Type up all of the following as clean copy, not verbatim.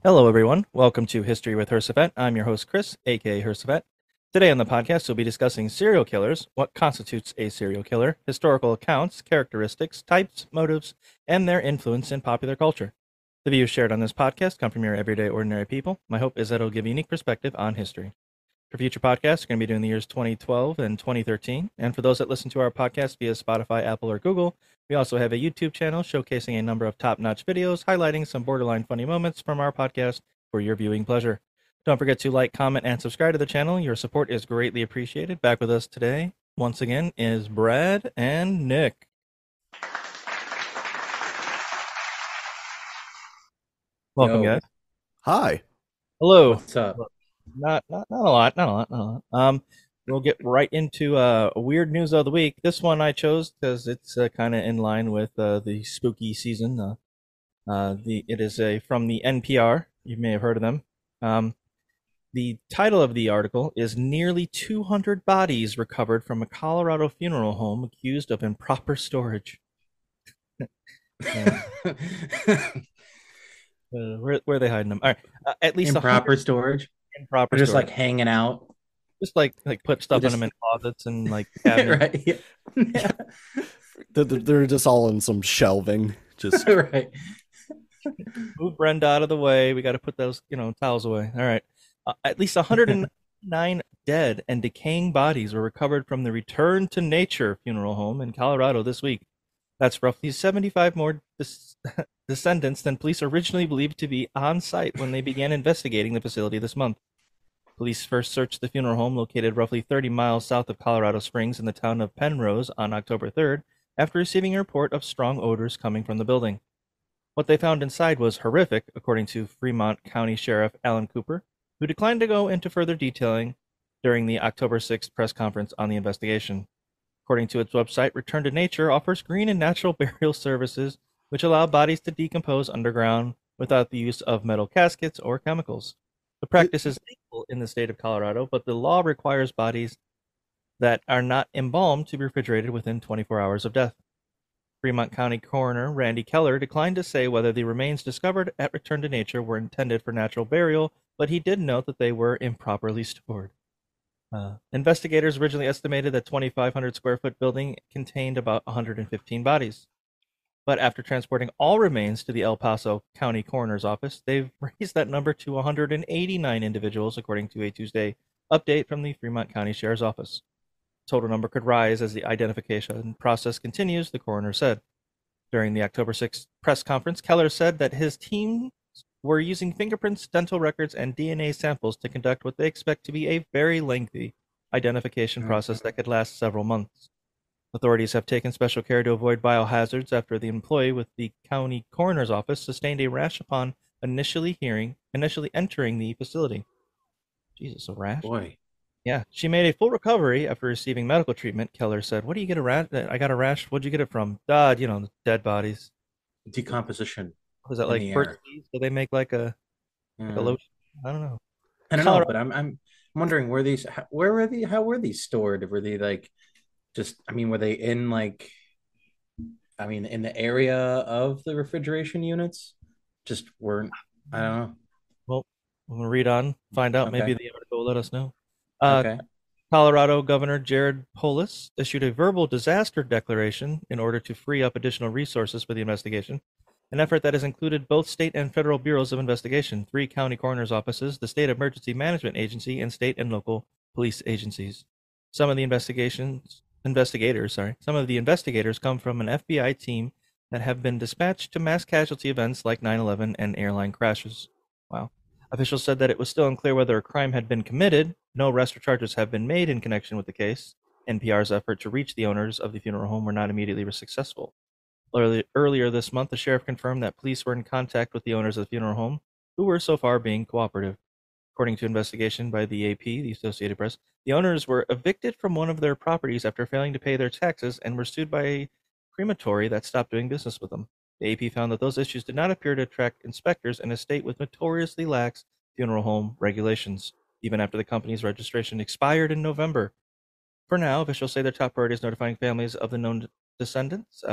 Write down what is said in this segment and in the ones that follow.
Hello, everyone. Welcome to History with Hersefet. I'm your host, Chris, aka Hersefet. Today on the podcast, we'll be discussing serial killers, what constitutes a serial killer, historical accounts, characteristics, types, motives, and their influence in popular culture. The views shared on this podcast come from your everyday ordinary people. My hope is that it'll give a unique perspective on history. For future podcasts, we're going to be doing the years 2012 and 2013. And for those that listen to our podcast via Spotify, Apple, or Google, we also have a YouTube channel showcasing a number of top-notch videos highlighting some borderline funny moments from our podcast for your viewing pleasure. Don't forget to like, comment, and subscribe to the channel. Your support is greatly appreciated. Back with us today, once again, is Brad and Nick. Welcome, Yo, guys. Hi. Hello. what's up? Not a lot, not a lot, not a lot. We'll get right into weird news of the week. This one I chose because it's kind of in line with the spooky season. It is from the NPR. You may have heard of them. The title of the article is "Nearly 200 Bodies Recovered from a Colorado Funeral Home Accused of Improper Storage." Uh, where are they hiding them? All right, at least 100 Improper storage. improper They're just storage. like hanging out. Just like put They stuff in them just in closets and like cabinets. right. Yeah. Yeah. They're just all in some shelving. Just Right. Move Brenda out of the way. We got to put those, towels away. All right. At least 109 dead and decaying bodies were recovered from the Return to Nature funeral home in Colorado this week. That's roughly 75 more descendants than police originally believed to be on site when they began investigating the facility this month. Police first searched the funeral home located roughly 30 miles south of Colorado Springs in the town of Penrose on October 3rd after receiving a report of strong odors coming from the building. What they found inside was horrific, according to Fremont County Sheriff Alan Cooper, who declined to go into further detailing during the October 6th press conference on the investigation. According to its website, Return to Nature offers green and natural burial services which allow bodies to decompose underground without the use of metal caskets or chemicals. The it, practice is legal in the state of Colorado, but the law requires bodies that are not embalmed to be refrigerated within 24 hours of death. Fremont County Coroner Randy Keller declined to say whether the remains discovered at Return to Nature were intended for natural burial, but he did note that they were improperly stored. Investigators originally estimated that 2,500 square foot building contained about 115 bodies. But after transporting all remains to the El Paso County Coroner's Office, they've raised that number to 189 individuals, according to a Tuesday update from the Fremont County Sheriff's Office. Total number could rise as the identification process continues, the coroner said. During the October 6th press conference, Keller said that his team were using fingerprints, dental records, and DNA samples to conduct what they expect to be a very lengthy identification process that could last several months. Authorities have taken special care to avoid biohazards after the employee with the county coroner's office sustained a rash upon initially entering the facility. Jesus, a rash? Boy, Yeah, she made a full recovery after receiving medical treatment. Keller said, "What do you get a rash? I got a rash. What'd you get it from?" Dead bodies. decomposition Was that in like the Burt's air. Bees? Did they make like a Yeah. lotion? I don't know. I don't know, Colorado. but I'm wondering where were they how were these stored? Were they like just were they in like in the area of the refrigeration units? Just weren't I don't know. Well, we'll read on, find out. Maybe Okay. the article will let us know. Uh, Okay. Colorado Governor Jared Polis issued a verbal disaster declaration in order to free up additional resources for the investigation, an effort that has included both state and federal bureaus of investigation, three county coroner's offices, the State Emergency Management Agency, and state and local police agencies. Some of the investigators come from an FBI team that have been dispatched to mass casualty events like 9/11 and airline crashes. Wow. Officials said that it was still unclear whether a crime had been committed. No arrest or charges have been made in connection with the case. NPR's effort to reach the owners of the funeral home were not immediately successful. Earlier this month, the sheriff confirmed that police were in contact with the owners of the funeral home, who were so far being cooperative. According to investigation by the AP, the Associated Press, the owners were evicted from one of their properties after failing to pay their taxes and were sued by a crematory that stopped doing business with them. The AP found that those issues did not appear to attract inspectors in a state with notoriously lax funeral home regulations, even after the company's registration expired in November. For now, officials say their top priority is notifying families of the known descendants.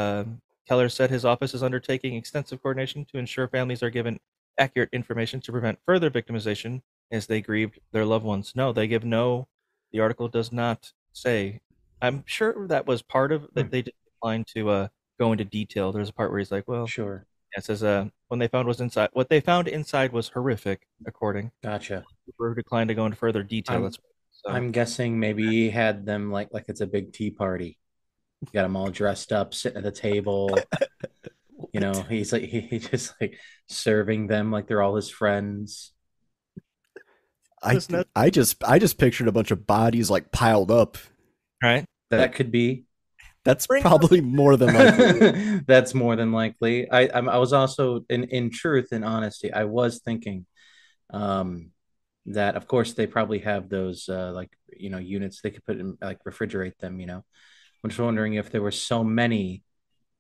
Keller said his office is undertaking extensive coordination to ensure families are given accurate information to prevent further victimization as they grieved their loved ones. No, they give no. The article does not say. I'm sure that was part of that. They declined to go into detail. There's a part where he's like, "Well, Sure. yeah, it says when they found was inside. What they found inside was horrific, according." Gotcha. Cooper declined to go into further detail. I'm, That's so. I'm guessing maybe he had them like it's a big tea party. Got them all dressed up, sitting at the table. You know, he's like he just like serving them like they're all his friends. I just pictured a bunch of bodies like piled up. Right. That could be. That's probably more than likely. That's more than likely. I was also in truth and honesty, I was thinking that of course they probably have those like units they could put in, like refrigerate them. I'm just wondering if there were so many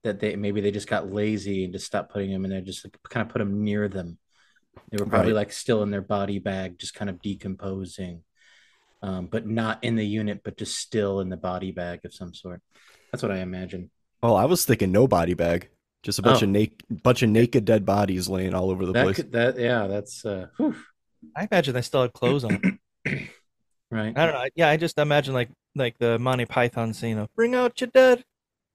that they just got lazy and just stopped putting them in there, just like, kind of put them near them. They were probably Right. like still in their body bag, just kind of decomposing, but not in the unit, but just still in the body bag of some sort. That's what I imagine. Oh, I was thinking no body bag. Just a bunch of naked dead bodies laying all over the That place. could that's whew. I imagine they still had clothes on. Right. I don't know. Yeah, I just imagine like the Monty Python scene of "Bring out your dead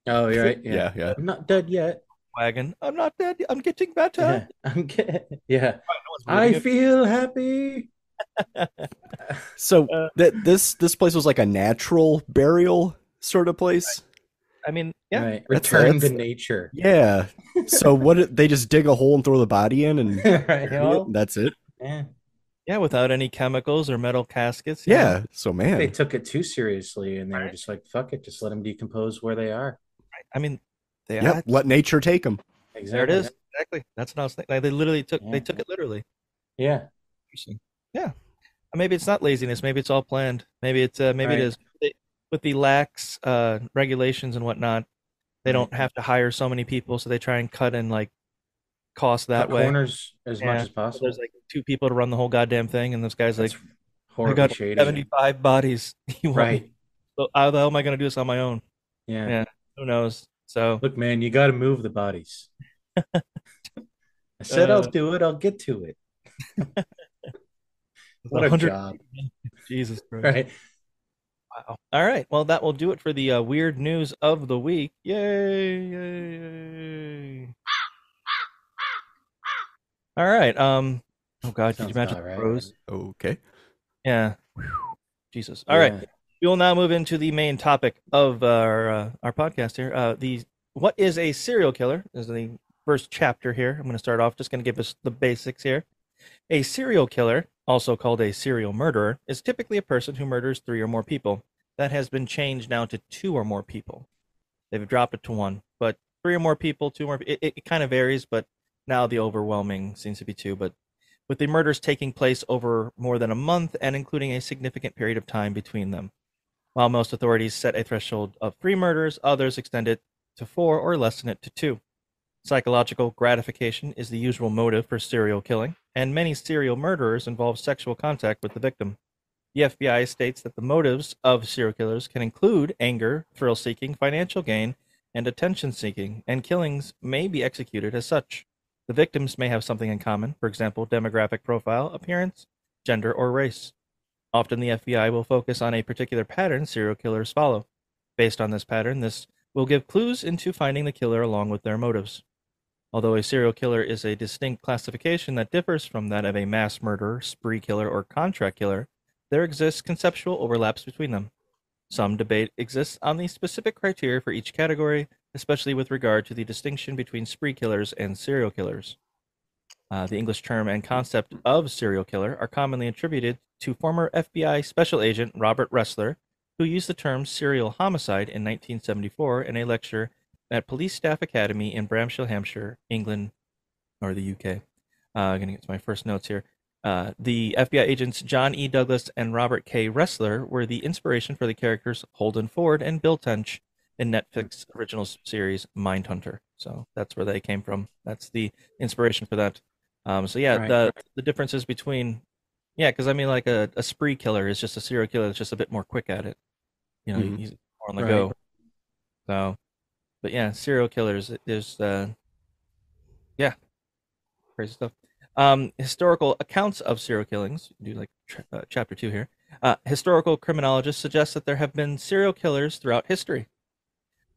Oh, you're right. Yeah. Yeah. I'm not dead yet. wagon. I'm not dead. I'm getting better." Yeah. Yeah. No one's I believing it. feel happy. So Uh, this place was like a natural burial sort of place. I mean, yeah, Right. That's- Return to that's- nature. Yeah. So they just dig a hole and throw the body in and Right. bury it? That's it. Yeah. yeah, without any chemicals or metal caskets. Yeah. So They man, took it too seriously and they were Right. just like, fuck it, just let them decompose where they are. I mean, they yep. Let nature take them. there it is. Exactly. That's what I was thinking. Like, they literally took Yeah. they took it literally. Yeah. Interesting. Yeah. Maybe it's not laziness. Maybe it's all planned. Maybe it's maybe Right. it is with the lax regulations and whatnot. They don't have to hire so many people, so they try and cut in like cost that Cut way. corners as much Yeah. as possible. There's like 2 people to run the whole goddamn thing, and this guy's That's like, "I horribly got shady. 75 bodies. You want me- Right. So how the hell am I going to do this on my own?" Yeah. Yeah. Who knows? So Look, man, you got to move the bodies. I said I'll do it. I'll get to it. What a 100 job. Jesus Christ. Right. Wow. All right. Well, that will do it for the weird news of the week. Yay! Yay! Yay! All right. Oh God, could Sounds you imagine about the right. pros? Okay. Yeah. Jesus. All right. Yeah. We will now move into the main topic of our podcast here. What is a serial killer? This is the first chapter here. I'm going to start off. Just going to give us the basics here. A serial killer, also called a serial murderer, is typically a person who murders 3 or more people. That has been changed now to 2 or more people. They've dropped it to 1, but 3 or more people, 2 more. It kind of varies, but now the overwhelming seems to be 2. But with the murders taking place over more than a month and including a significant period of time between them. While most authorities set a threshold of 3 murders, others extend it to 4 or lessen it to 2. Psychological gratification is the usual motive for serial killing, and many serial murderers involve sexual contact with the victim. The FBI states that the motives of serial killers can include anger, thrill-seeking, financial gain, and attention-seeking, and killings may be executed as such. The victims may have something in common, for example, demographic profile, appearance, gender, or race. Often the FBI will focus on a particular pattern serial killers follow. Based on this pattern, this will give clues into finding the killer along with their motives. Although a serial killer is a distinct classification that differs from that of a mass murderer, spree killer, or contract killer, there exists conceptual overlaps between them. Some debate exists on the specific criteria for each category, especially with regard to the distinction between spree killers and serial killers. The English term and concept of serial killer are commonly attributed to former FBI Special Agent Robert Ressler, who used the term serial homicide in 1974 in a lecture at Police Staff Academy in Bramshill, Hampshire, England, or the UK. I'm going to get to my first notes here. The FBI agents John E. Douglas and Robert K. Ressler were the inspiration for the characters Holden Ford and Bill Tench in Netflix original series Mindhunter. So that's where they came from. That's the inspiration for that. So yeah, Right. the differences between, yeah, because I mean, like a spree killer is just a serial killer that's just a bit more quick at it. You know, Mhm. he's more on the Right. go. So, but yeah, serial killers, there's, yeah, crazy stuff. Historical accounts of serial killings. Do like chapter 2 here. Historical criminologists suggest that there have been serial killers throughout history.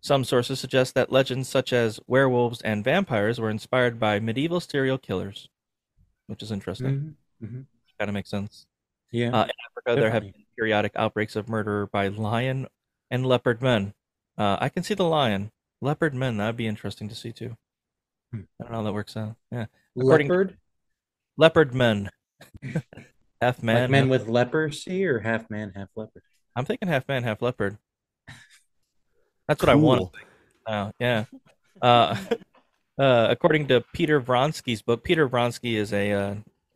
Some sources suggest that legends such as werewolves and vampires were inspired by medieval serial killers, which is interesting. Mm-hmm. Kind of makes sense. Yeah, In Africa, there have definitely. been periodic outbreaks of murder by lion and leopard men. I can see the lion. Leopard men, that'd be interesting to see too. Hmm. I don't know how that works out. Yeah. According to Leopard, leopard men, half like man, men half. with leprosy, or half man, half leopard. I'm thinking half man, half leopard. That's what I want. Cool. Yeah. Uh, according to Peter Vronsky's book, Peter Vronsky is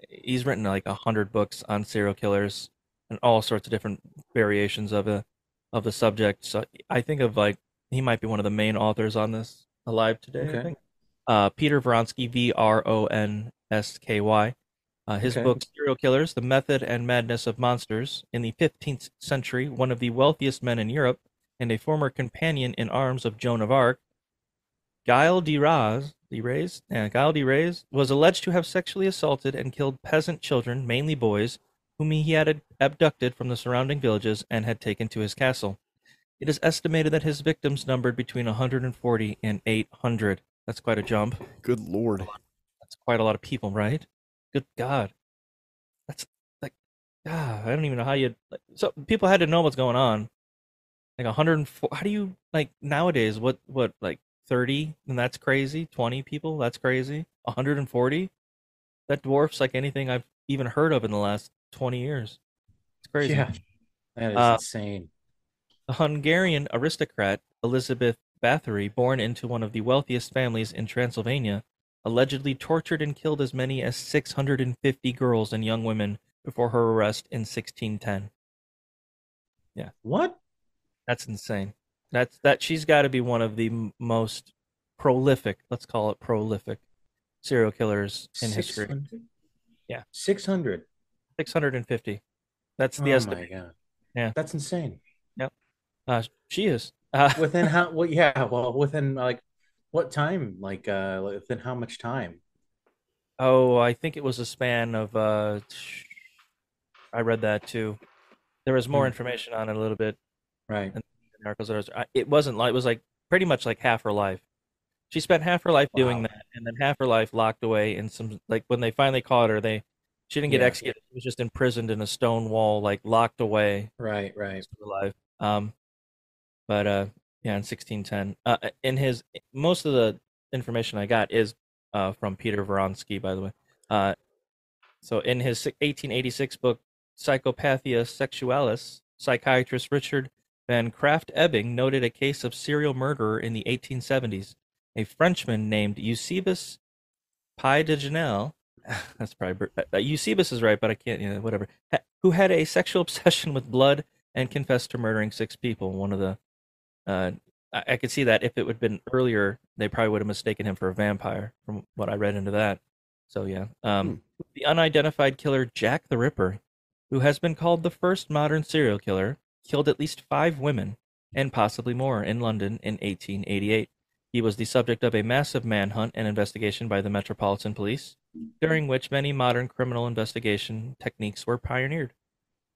he's written like 100 books on serial killers and all sorts of different variations of the subject. So I think of like he might be one of the main authors on this alive today. I Okay. think. Peter Vronsky, Vronsky. His Okay. book Serial Killers: The Method and Madness of Monsters. In the 15th century, one of the wealthiest men in Europe and a former companion in arms of Joan of Arc, Gilles de Rais was alleged to have sexually assaulted and killed peasant children, mainly boys, whom he had abducted from the surrounding villages and had taken to his castle. It is estimated that his victims numbered between 140 and 800. That's quite a jump. Good lord. That's quite a lot of people, right? Good God. That's like, I don't even know how you. Like, so people had to know what's going on. Like 104. How do you like nowadays? What like 30? And that's crazy. 20 people. That's crazy. 140. That dwarfs like anything I've even heard of in the last 20 years. It's crazy. Yeah, that is Uh, insane. the Hungarian aristocrat Elizabeth Bathory, born into one of the wealthiest families in Transylvania, allegedly tortured and killed as many as 650 girls and young women before her arrest in 1610. Yeah, What? that's insane. That she's got to be one of the most prolific, let's call it prolific, serial killers in history. 600? Yeah, 600. 650. That's the Oh estimate. my God. Yeah. That's insane. Yep. She is. Within how, well, yeah, well, within like what time? Like, within how much time? Oh, I think it was a span of I read that too. There was more Hmm. information on it a little bit Right. in the articles. It wasn't like it was like pretty much like half her life. She spent half her life doing Wow. that, and then half her life locked away in some like when they finally caught her, she didn't get Yeah. executed. She was just imprisoned in a stone wall, like locked away, Right. Right. still alive. But yeah, in 1610. In his most of the information I got is from Peter Vronsky, by the way. So in his 1886 book Psychopathia Sexualis, psychiatrist Richard Van Krafft-Ebing noted a case of serial murderer in the 1870s. A Frenchman named Eusebius Pie de Janelle, that's probably Eusebius is right, but I can't, whatever. Who had a sexual obsession with blood and confessed to murdering 6 people. One of the, I could see that if it would have been earlier, they probably would have mistaken him for a vampire, from what I read into that. So yeah, the unidentified killer Jack the Ripper, who has been called the first modern serial killer, killed at least 5 women and possibly more in London in 1888. He was the subject of a massive manhunt and investigation by the Metropolitan Police, during which many modern criminal investigation techniques were pioneered.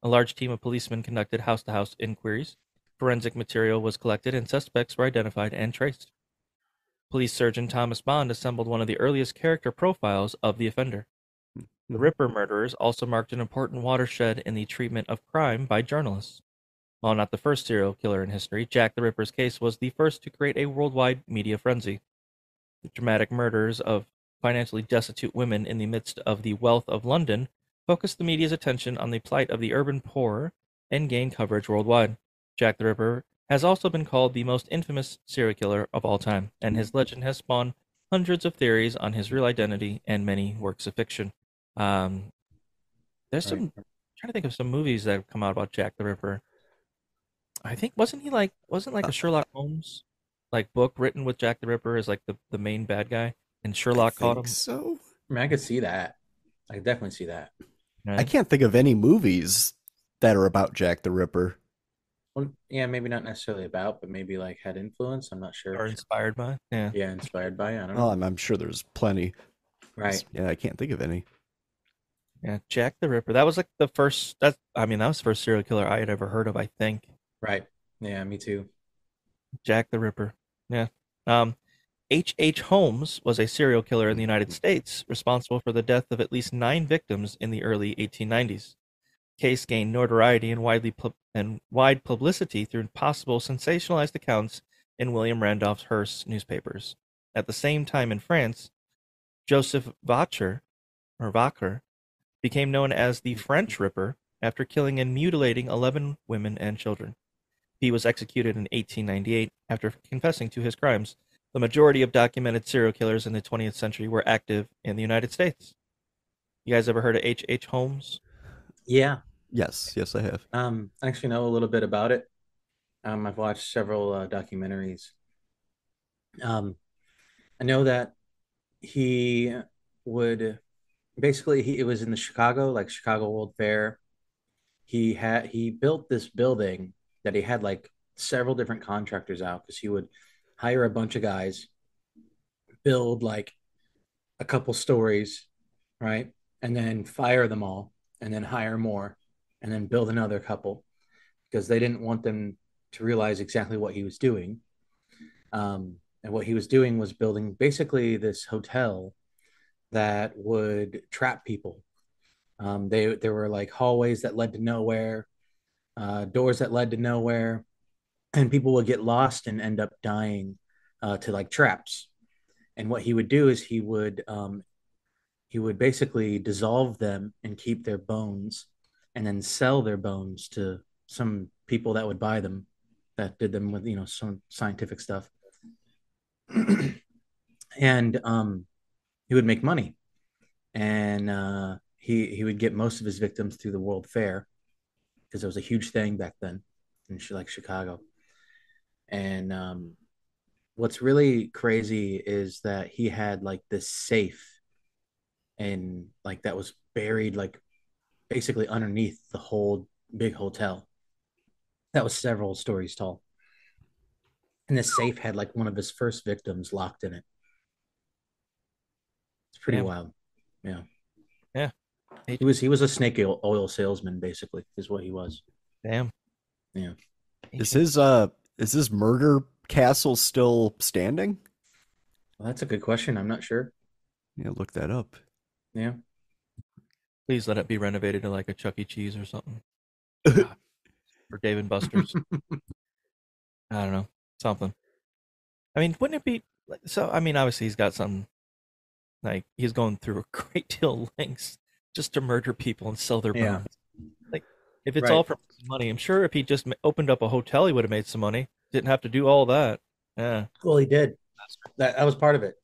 A large team of policemen conducted house-to-house inquiries, forensic material was collected, and suspects were identified and traced. Police surgeon Thomas Bond assembled one of the earliest character profiles of the offender. The Ripper murderers also marked an important watershed in the treatment of crime by journalists. While not the first serial killer in history, Jack the Ripper's case was the first to create a worldwide media frenzy. The dramatic murders of financially destitute women in the midst of the wealth of London focused the media's attention on the plight of the urban poor and gained coverage worldwide. Jack the Ripper has also been called the most infamous serial killer of all time, and his legend has spawned hundreds of theories on his real identity and many works of fiction. There's some. Right. I'm trying to think of some movies that have come out about Jack the Ripper. I think wasn't like a Sherlock Holmes like book written with Jack the Ripper as like the main bad guy, and Sherlock caught him. So I mean, I could see that. I could definitely see that. Right? I can't think of any movies that are about Jack the Ripper. Well, yeah, maybe not necessarily about, but maybe like had influence. I'm not sure. Or inspired by. Yeah. Yeah, inspired by. I don't Well, know. I'm sure there's plenty. Right. Yeah, I can't think of any. Yeah, Jack the Ripper. That was like the first. That was the first serial killer I had ever heard of. I think Right. Yeah, me too. Jack the Ripper. Yeah. Um, H. Holmes was a serial killer in the United States, responsible for the death of at least 9 victims in the early 1890s. Case gained notoriety and wide publicity through possible sensationalized accounts in William Randolph Hearst's newspapers. At the same time in France, Joseph Vacher became known as the French Ripper after killing and mutilating 11 women and children. He was executed in 1898 after confessing to his crimes. The majority of documented serial killers in the 20th century were active in the United States. You guys ever heard of H. Holmes? Yeah. Yes, I have. I actually know a little bit about it. I've watched several documentaries. Um, I know that he would basically it was in the Chicago, like Chicago World Fair. He built this building that he had like several different contractors out because he would hire a bunch of guys, build like a couple stories, right? And then fire them all and then hire more and then build another couple because they didn't want them to realize exactly what he was doing. And what he was doing was building basically this hotel that would trap people. There were like hallways that led to nowhere, doors that led to nowhere, and people would get lost and end up dying to like traps. And what he would do is he would basically dissolve them and keep their bones, and then sell their bones to some people that would buy them, that did them with some scientific stuff, and he would make money, and he would get most of his victims through the World Fair because it was a huge thing back then in like Chicago. And what's really crazy is that he had like this safe and like that was buried like basically underneath the whole big hotel that was several stories tall. And this safe had like one of his first victims locked in it. It's pretty Damn. wild. Yeah. Yeah. He was a snake oil salesman, basically, is what he was. Damn. Yeah. Is his murder castle still standing? Well, that's a good question. I'm not sure. Yeah, look that up. Yeah. Please let it be renovated to like a Chuck E. Cheese or something. Or Dave and Buster's. I don't know. Something. I mean, wouldn't it be so? I mean, obviously he's got some like he's going through a great deal of lengths just to murder people and sell their bones. Yeah. Like, if it's all for money, I'm sure if he just opened up a hotel, he would have made some money. Didn't have to do all that. Yeah. Well, he did. That was part of it.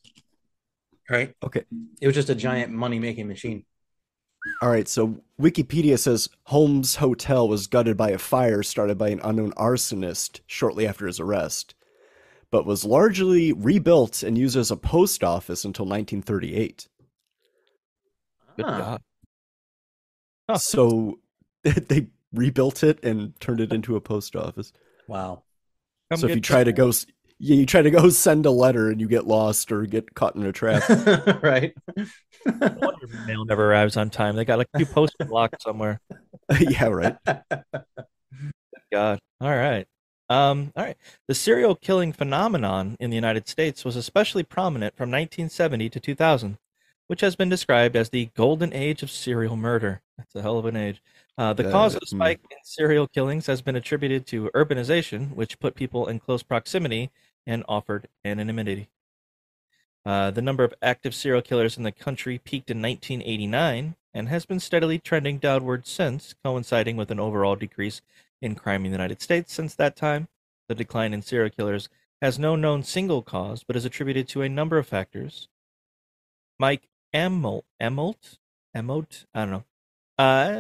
Right? Okay. It was just a giant money-making machine. All right, so Wikipedia says Holmes' hotel was gutted by a fire started by an unknown arsonist shortly after his arrest, but was largely rebuilt and used as a post office until 1938. Good God. Huh. So they rebuilt it and turned it into a post office. Wow. So if you try to go, you try to go send a letter and you get lost or get caught in a trap. Right. No wonder mail never arrives on time. They got like a few posts blocked somewhere. Yeah, right. God. All right. All right. The serial killing phenomenon in the United States was especially prominent from 1970 to 2000, which has been described as the golden age of serial murder. That's a hell of an age. The cause of the spike in serial killings has been attributed to urbanization, which put people in close proximity and offered anonymity. The number of active serial killers in the country peaked in 1989 and has been steadily trending downward since, coinciding with an overall decrease in crime in the United States since that time. The decline in serial killers has no known single cause, but is attributed to a number of factors. Mike Emote, I don't know.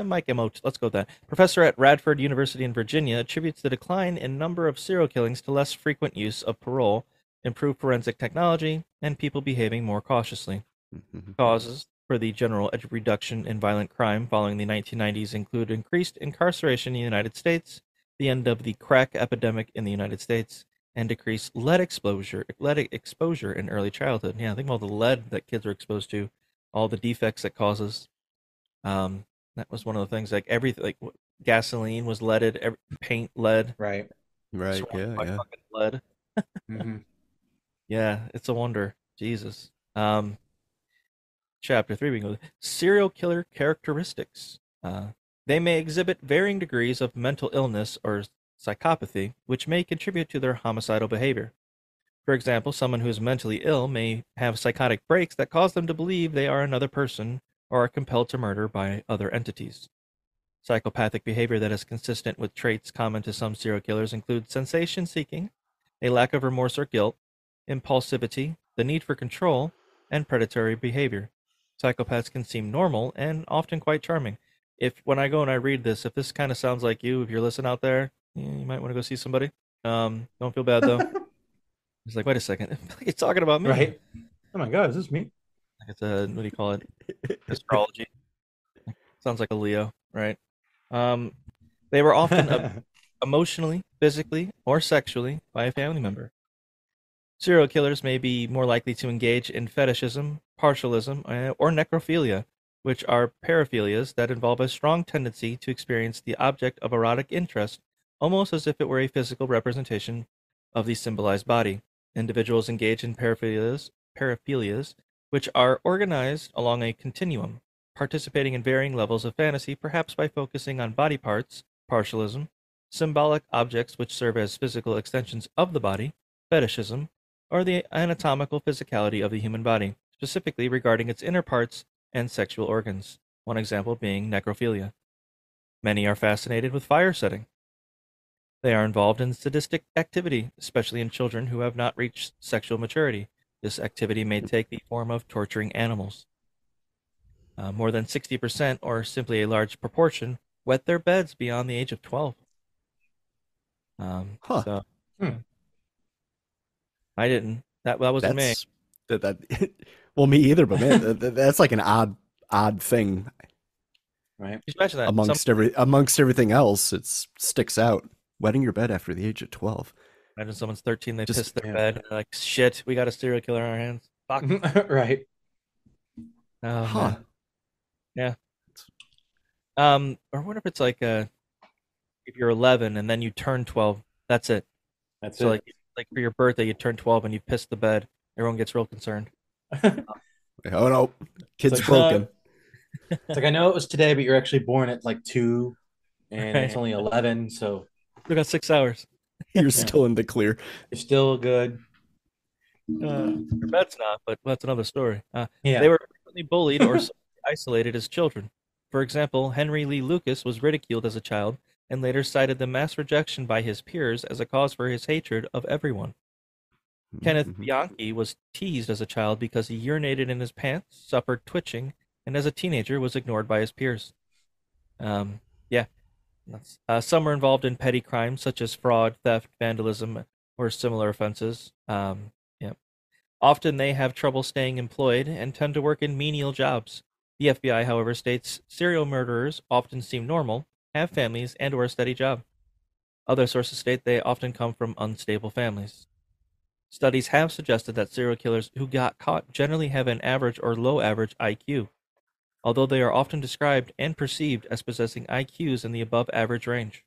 Mike Emote, let's go with that. Professor at Radford University in Virginia attributes the decline in number of serial killings to less frequent use of parole, improved forensic technology, and people behaving more cautiously. Causes for the general reduction in violent crime following the 1990s include increased incarceration in the United States, the end of the crack epidemic in the United States, and decreased lead exposure in early childhood. Yeah, think of all the lead that kids are exposed to, all the defects it causes. That was one of the things. Like everything, like gasoline was leaded, paint lead, Right. Right. surrounded Yeah. by Yeah. fucking lead. Hmm. Yeah, it's a wonder. Jesus. Chapter 3, we go serial killer characteristics. They may exhibit varying degrees of mental illness or psychopathy, which may contribute to their homicidal behavior. For example, someone who is mentally ill may have psychotic breaks that cause them to believe they are another person or are compelled to murder by other entities. Psychopathic behavior that is consistent with traits common to some serial killers include sensation seeking, a lack of remorse or guilt, impulsivity, the need for control, and predatory behavior. Psychopaths can seem normal and often quite charming. If when I go and I read this, if this kind of sounds like you, if you're listening out there, you might want to go see somebody. Don't feel bad though. It's like, wait a second, he's talking about me. Right. Oh my God, is this me? Like it's a what do you call it? Astrology. Sounds like a Leo, right? Um, they were often emotionally, physically, or sexually by a family member. Serial killers may be more likely to engage in fetishism, partialism, or necrophilia, which are paraphilias that involve a strong tendency to experience the object of erotic interest almost as if it were a physical representation of the symbolized body. Individuals engage in paraphilias, which are organized along a continuum, participating in varying levels of fantasy, perhaps by focusing on body parts, partialism, symbolic objects which serve as physical extensions of the body, fetishism, or the anatomical physicality of the human body, specifically regarding its inner parts and sexual organs. One example being necrophilia. Many are fascinated with fire setting. They are involved in sadistic activity, especially in children who have not reached sexual maturity. This activity may take the form of torturing animals. More than 60%, or simply a large proportion, wet their beds beyond the age of 12. Huh. So Hmm. I didn't. That wasn't me. That. Well, me either. But man, that's like an odd thing Right. Just imagine that. amongst everything else. It sticks out. Wetting your bed after the age of 12. Imagine someone's 13, they Just- piss their yeah. bed, and they're like, shit, we got a serial killer on our hands. Fuck. Right. Oh, Huh. man. Yeah. Or what if it's like if you're 11 and then you turn 12, that's it. That's So it. like for your birthday, you turn 12 and you piss the bed. Everyone gets real concerned. Oh no, kid's like, broken. It's like, I know it was today, but you're actually born at like 2 and it's Right. only 11, so We got 6 hours. You're still in the clear. you're still good. Your bed's not, but that's another story. Yeah. They were frequently bullied or socially isolated as children. For example, Henry Lee Lucas was ridiculed as a child and later cited the mass rejection by his peers as a cause for his hatred of everyone. Kenneth Mhm. Bianchi was teased as a child because he urinated in his pants, suffered twitching, and as a teenager was ignored by his peers. Yeah. Some were involved in petty crimes such as fraud, theft, vandalism, or similar offenses. Yeah. Often they have trouble staying employed and tend to work in menial jobs. The FBI, however, states serial murderers often seem normal, have families, and or a steady job. Other sources state they often come from unstable families. Studies have suggested that serial killers who got caught generally have an average or low average IQ, although they are often described and perceived as possessing IQs in the above average range.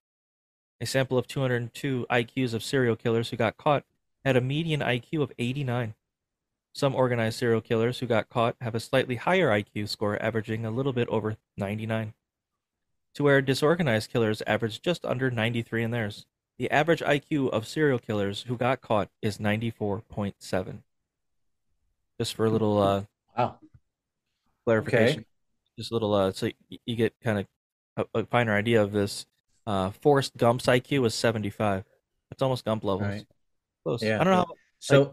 A sample of 202 IQs of serial killers who got caught had a median IQ of 89. Some organized serial killers who got caught have a slightly higher IQ score, averaging a little bit over 99. To where disorganized killers average just under 93 in theirs. The average IQ of serial killers who got caught is 94.7. Just for a little Wow. clarification. Okay. Just a little so you get kind of a finer idea of this. Forrest Gump's IQ was 75. That's almost Gump levels. Right. Close. Yeah. I don't know how So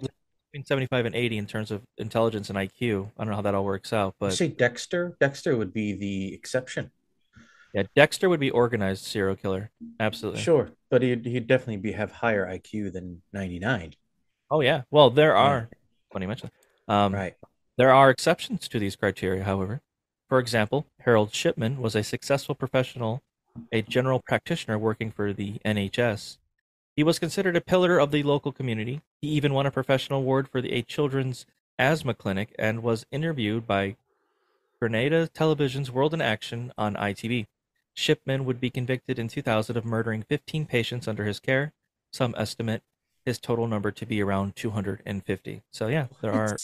between 75 and 80 in terms of intelligence and IQ. I don't know how that all works out, you but say Dexter? Dexter would be the exception. yeah, Dexter would be organized serial killer. Absolutely. Sure, but he'd definitely have higher IQ than 99. Oh yeah. Well, there Yeah. are. Funny you mention that. Right. There are exceptions to these criteria, however. For example, Harold Shipman was a successful professional, a general practitioner working for the NHS. He was considered a pillar of the local community. He even won a professional award for a children's asthma clinic and was interviewed by Grenada Television's World in Action on ITV. Shipman would be convicted in 2000 of murdering 15 patients under his care. Some estimate his total number to be around 250. So yeah, there are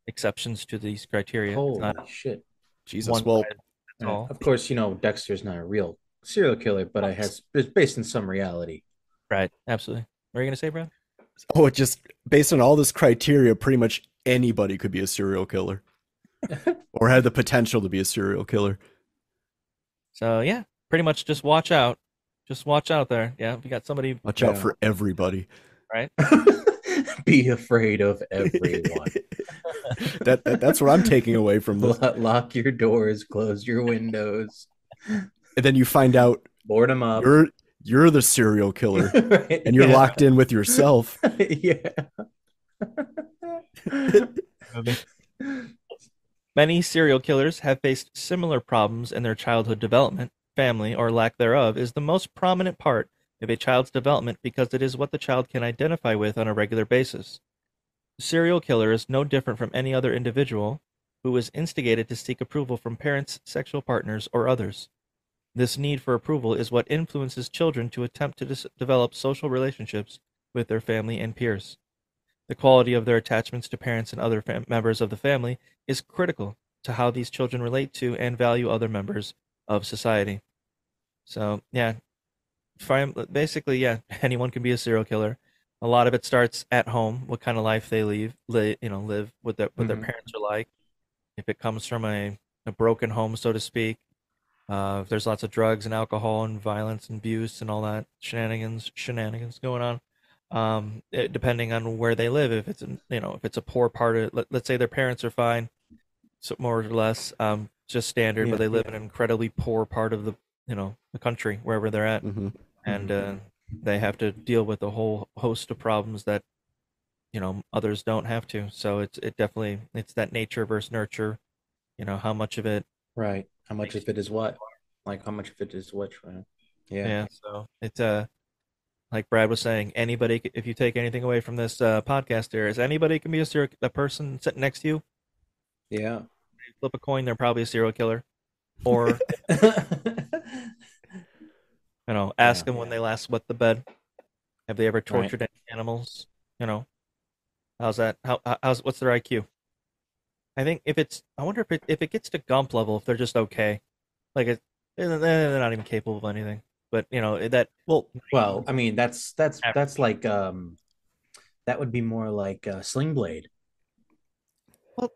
exceptions to these criteria. It's Holy not shit. Jesus. one Well, size fits all. Of course, Dexter's not a real serial killer, but it's based in some reality. Right, absolutely. What are you going to say, Brad? it just based on all this criteria, pretty much anybody could be a serial killer or had the potential to be a serial killer. So yeah, pretty much just watch out. Just watch out there. Yeah, if you got somebody, Watch out for everybody. right? Be afraid of everyone. That's what I'm taking away from this. Lock your doors, close your windows, And then you find out board them up. you're the serial killer, Right, and you're locked in with yourself. Yeah. Many serial killers have faced similar problems in their childhood development. Family, or lack thereof, is the most prominent part of a child's development because it is what the child can identify with on a regular basis. The serial killer is no different from any other individual who is instigated to seek approval from parents, sexual partners, or others. This need for approval is what influences children to attempt to develop social relationships with their family and peers. The quality of their attachments to parents and other members of the family is critical to how these children relate to and value other members of society. So, yeah, basically, yeah, anyone can be a serial killer. A lot of it starts at home, what kind of life they live, what their parents are like. If it comes from a broken home, so to speak, if there's lots of drugs and alcohol and violence and abuse and all that shenanigans going on, depending on where they live. If it's a poor part of, let's say their parents are fine, so more or less, just standard, but they live in an incredibly poor part of the country, wherever they're at, and they have to deal with a whole host of problems that others don't have to. So it's that nature versus nurture. How much of it, right? How much of it is what? Like how much of it is which? Right? Yeah. So it's like Brad was saying, anybody. If you take anything away from this podcast, here is anybody can be a person sitting next to you. Yeah. Flip a coin, they're probably a serial killer. Or ask them when they last wet the bed. Have they ever tortured any animals? How's that? What's their IQ? I think I wonder if it gets to Gump level, if they're just okay, like they're not even capable of anything. But that well, I mean that's like that would be more like Sling Blade. Well,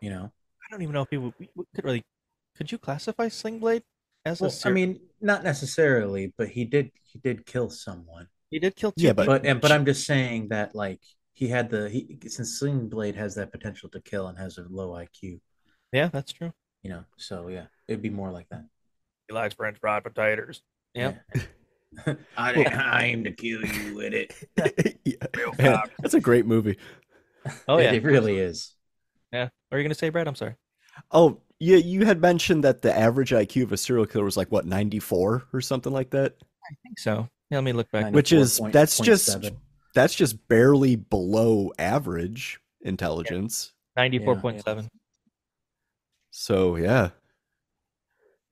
I don't even know if we could you classify Sling Blade as a? I mean, not necessarily, but he did kill someone. He did kill two. Yeah, but I'm just saying that like he had since Sling Blade has that potential to kill and has a low IQ. Yeah, that's true. So yeah, it'd be more like that. He likes French fried potatoes. Yeah. I aim to kill you with it. Yeah, that's a great movie. Oh yeah, it really is. Yeah. What are you gonna say, Brad? I'm sorry. Oh yeah, you had mentioned that the average IQ of a serial killer was like what, 94 or something like that. I think so. Yeah, let me look back. Which is that's just barely below average intelligence. 94.7. So yeah,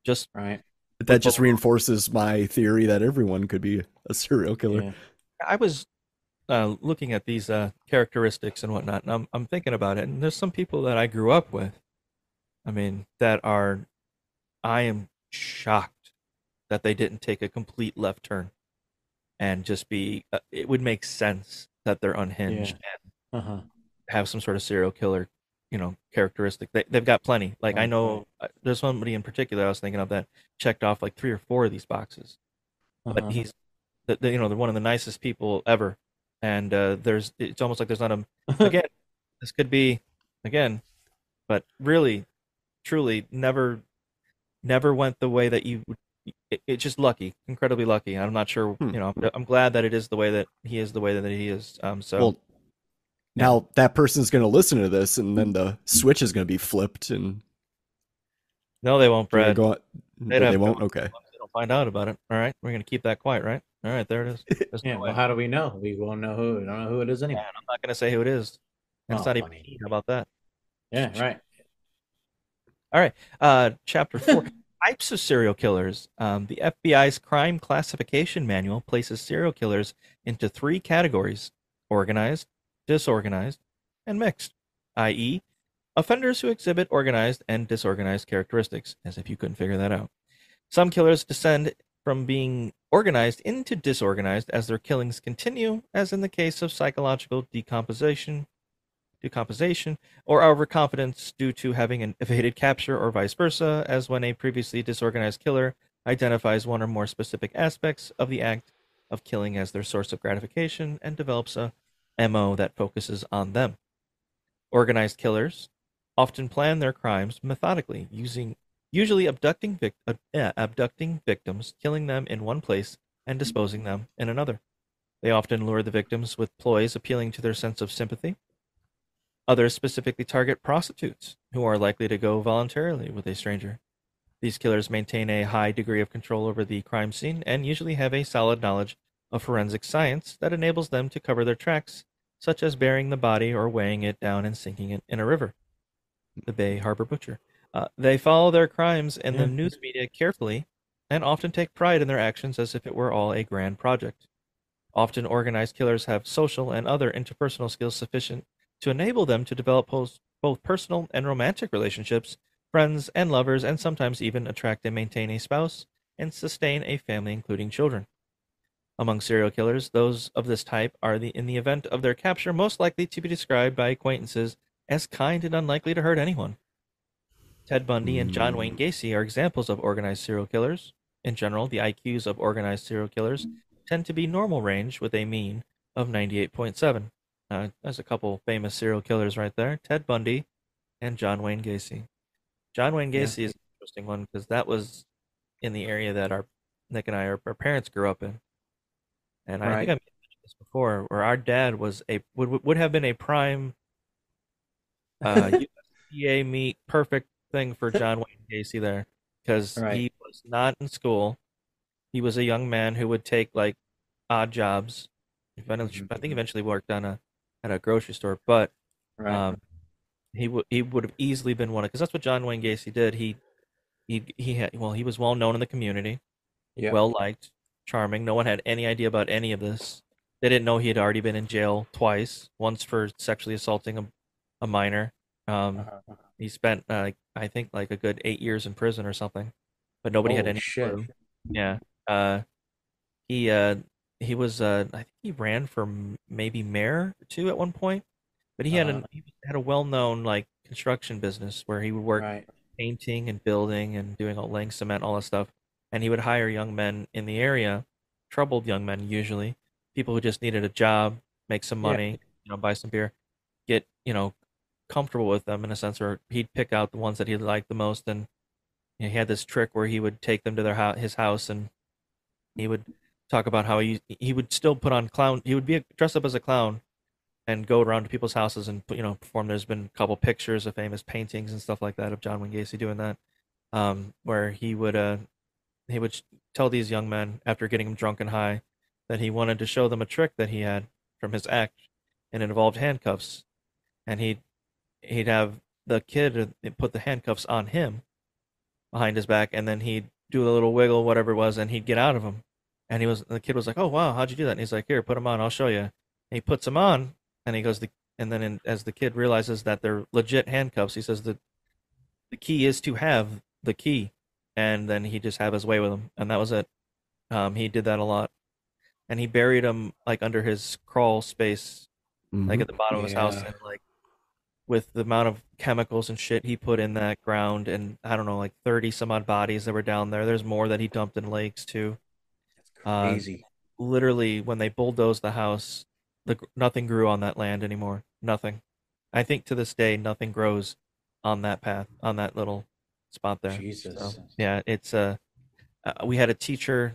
just right. That just reinforces my theory that everyone could be a serial killer. Yeah. I was looking at these characteristics and whatnot, and I'm thinking about it. And there's some people that I grew up with. I mean, I am shocked that they didn't take a complete left turn and just be. It would make sense that they're unhinged and have some sort of serial killer, characteristic. They've got plenty. Like I know there's somebody in particular I was thinking of that checked off like 3 or 4 of these boxes, but he's, they're one of the nicest people ever. And it's almost like there's not a again. This could be again, but really, truly, never went the way that you. It's just lucky, incredibly lucky. I'm not sure. I'm glad that it is the way that he is. So. Now that person's going to listen to this, and then the switch is going to be flipped, and no, they won't, Brad. They won't. Okay. They don't find out about it. All right, we're going to keep that quiet, right? All right, there it is. Yeah. Well, how do we know? We won't know who. We don't know who it is anyway. I'm not going to say who it is. And it's not even about that. Yeah. Right. All right. Chapter 4. Types of serial killers. The FBI's crime classification manual places serial killers into 3 categories: organized, disorganized, and mixed, i.e., offenders who exhibit organized and disorganized characteristics, as if you couldn't figure that out. Some killers descend from being organized into disorganized as their killings continue, as in the case of psychological decomposition, or overconfidence due to having evaded capture, or vice versa, as when a previously disorganized killer identifies one or more specific aspects of the act of killing as their source of gratification and develops a MO that focuses on them. Organized killers often plan their crimes methodically, usually abducting victims, killing them in one place, and disposing them in another. They often lure the victims with ploys appealing to their sense of sympathy. Others specifically target prostitutes, who are likely to go voluntarily with a stranger. These killers maintain a high degree of control over the crime scene and usually have a solid knowledge of forensic science that enables them to cover their tracks, such as burying the body or weighing it down and sinking it in a river. The Bay Harbor Butcher. They follow their crimes in the news media carefully and often take pride in their actions as if it were all a grand project. Often organized killers have social and other interpersonal skills sufficient to enable them to develop both personal and romantic relationships, friends and lovers, and sometimes even attract and maintain a spouse and sustain a family, including children. Among serial killers, those of this type are, in the event of their capture, most likely to be described by acquaintances as kind and unlikely to hurt anyone. Ted Bundy and John Wayne Gacy are examples of organized serial killers. In general, the IQs of organized serial killers tend to be normal range with a mean of 98.7. There's a couple famous serial killers right there: Ted Bundy and John Wayne Gacy. John Wayne Gacy is an interesting one because that was in the area that Nick and our parents grew up in. And I think I mentioned this before, where our dad would have been a prime USDA meet perfect thing for John Wayne Gacy there, because he was not in school. He was a young man who would take like odd jobs. I think eventually worked at a grocery store, but he would have easily been one, because that's what John Wayne Gacy did. He was well known in the community, well liked, charming. No one had any idea about any of this. They didn't know he had already been in jail twice, once for sexually assaulting a minor. He spent I think like a good 8 years in prison or something, but nobody had any clue. Yeah. He was I think he ran for maybe mayor too at one point, but he had a well-known like construction business where he would work painting and building and laying cement, all that stuff, and he would hire young men in the area, troubled young men usually, people who just needed a job, make some money, buy some beer, get comfortable with them in a sense, or he'd pick out the ones that he liked the most, and he had this trick where he would take them to his house, and he would talk about how he would still put on clown. He would be dressed up as a clown and go around to people's houses and perform. There's been a couple pictures of famous paintings and stuff like that of John Wayne Gacy doing that, where he would tell these young men after getting them drunk and high that he wanted to show them a trick that he had from his act, and it involved handcuffs, and he'd have the kid put the handcuffs on him behind his back, and then he'd do a little wiggle, whatever it was, and he'd get out of them. And the kid was like, "Oh wow, how'd you do that?" And he's like, "Here, put them on. I'll show you." And he puts them on, and he goes, as the kid realizes that they're legit handcuffs, he says that the key is to have the key, and then he just have his way with them, and that was it. He did that a lot, and he buried them like under his crawl space, like at the bottom of his house, and like with the amount of chemicals and shit he put in that ground, and I don't know, like 30 some odd bodies that were down there. There's more that he dumped in lakes too. Crazy. Literally, when they bulldozed the house, nothing grew on that land anymore. Nothing. I think to this day, nothing grows on that path, on that little spot there. Jesus. So, yeah, it's we had a teacher.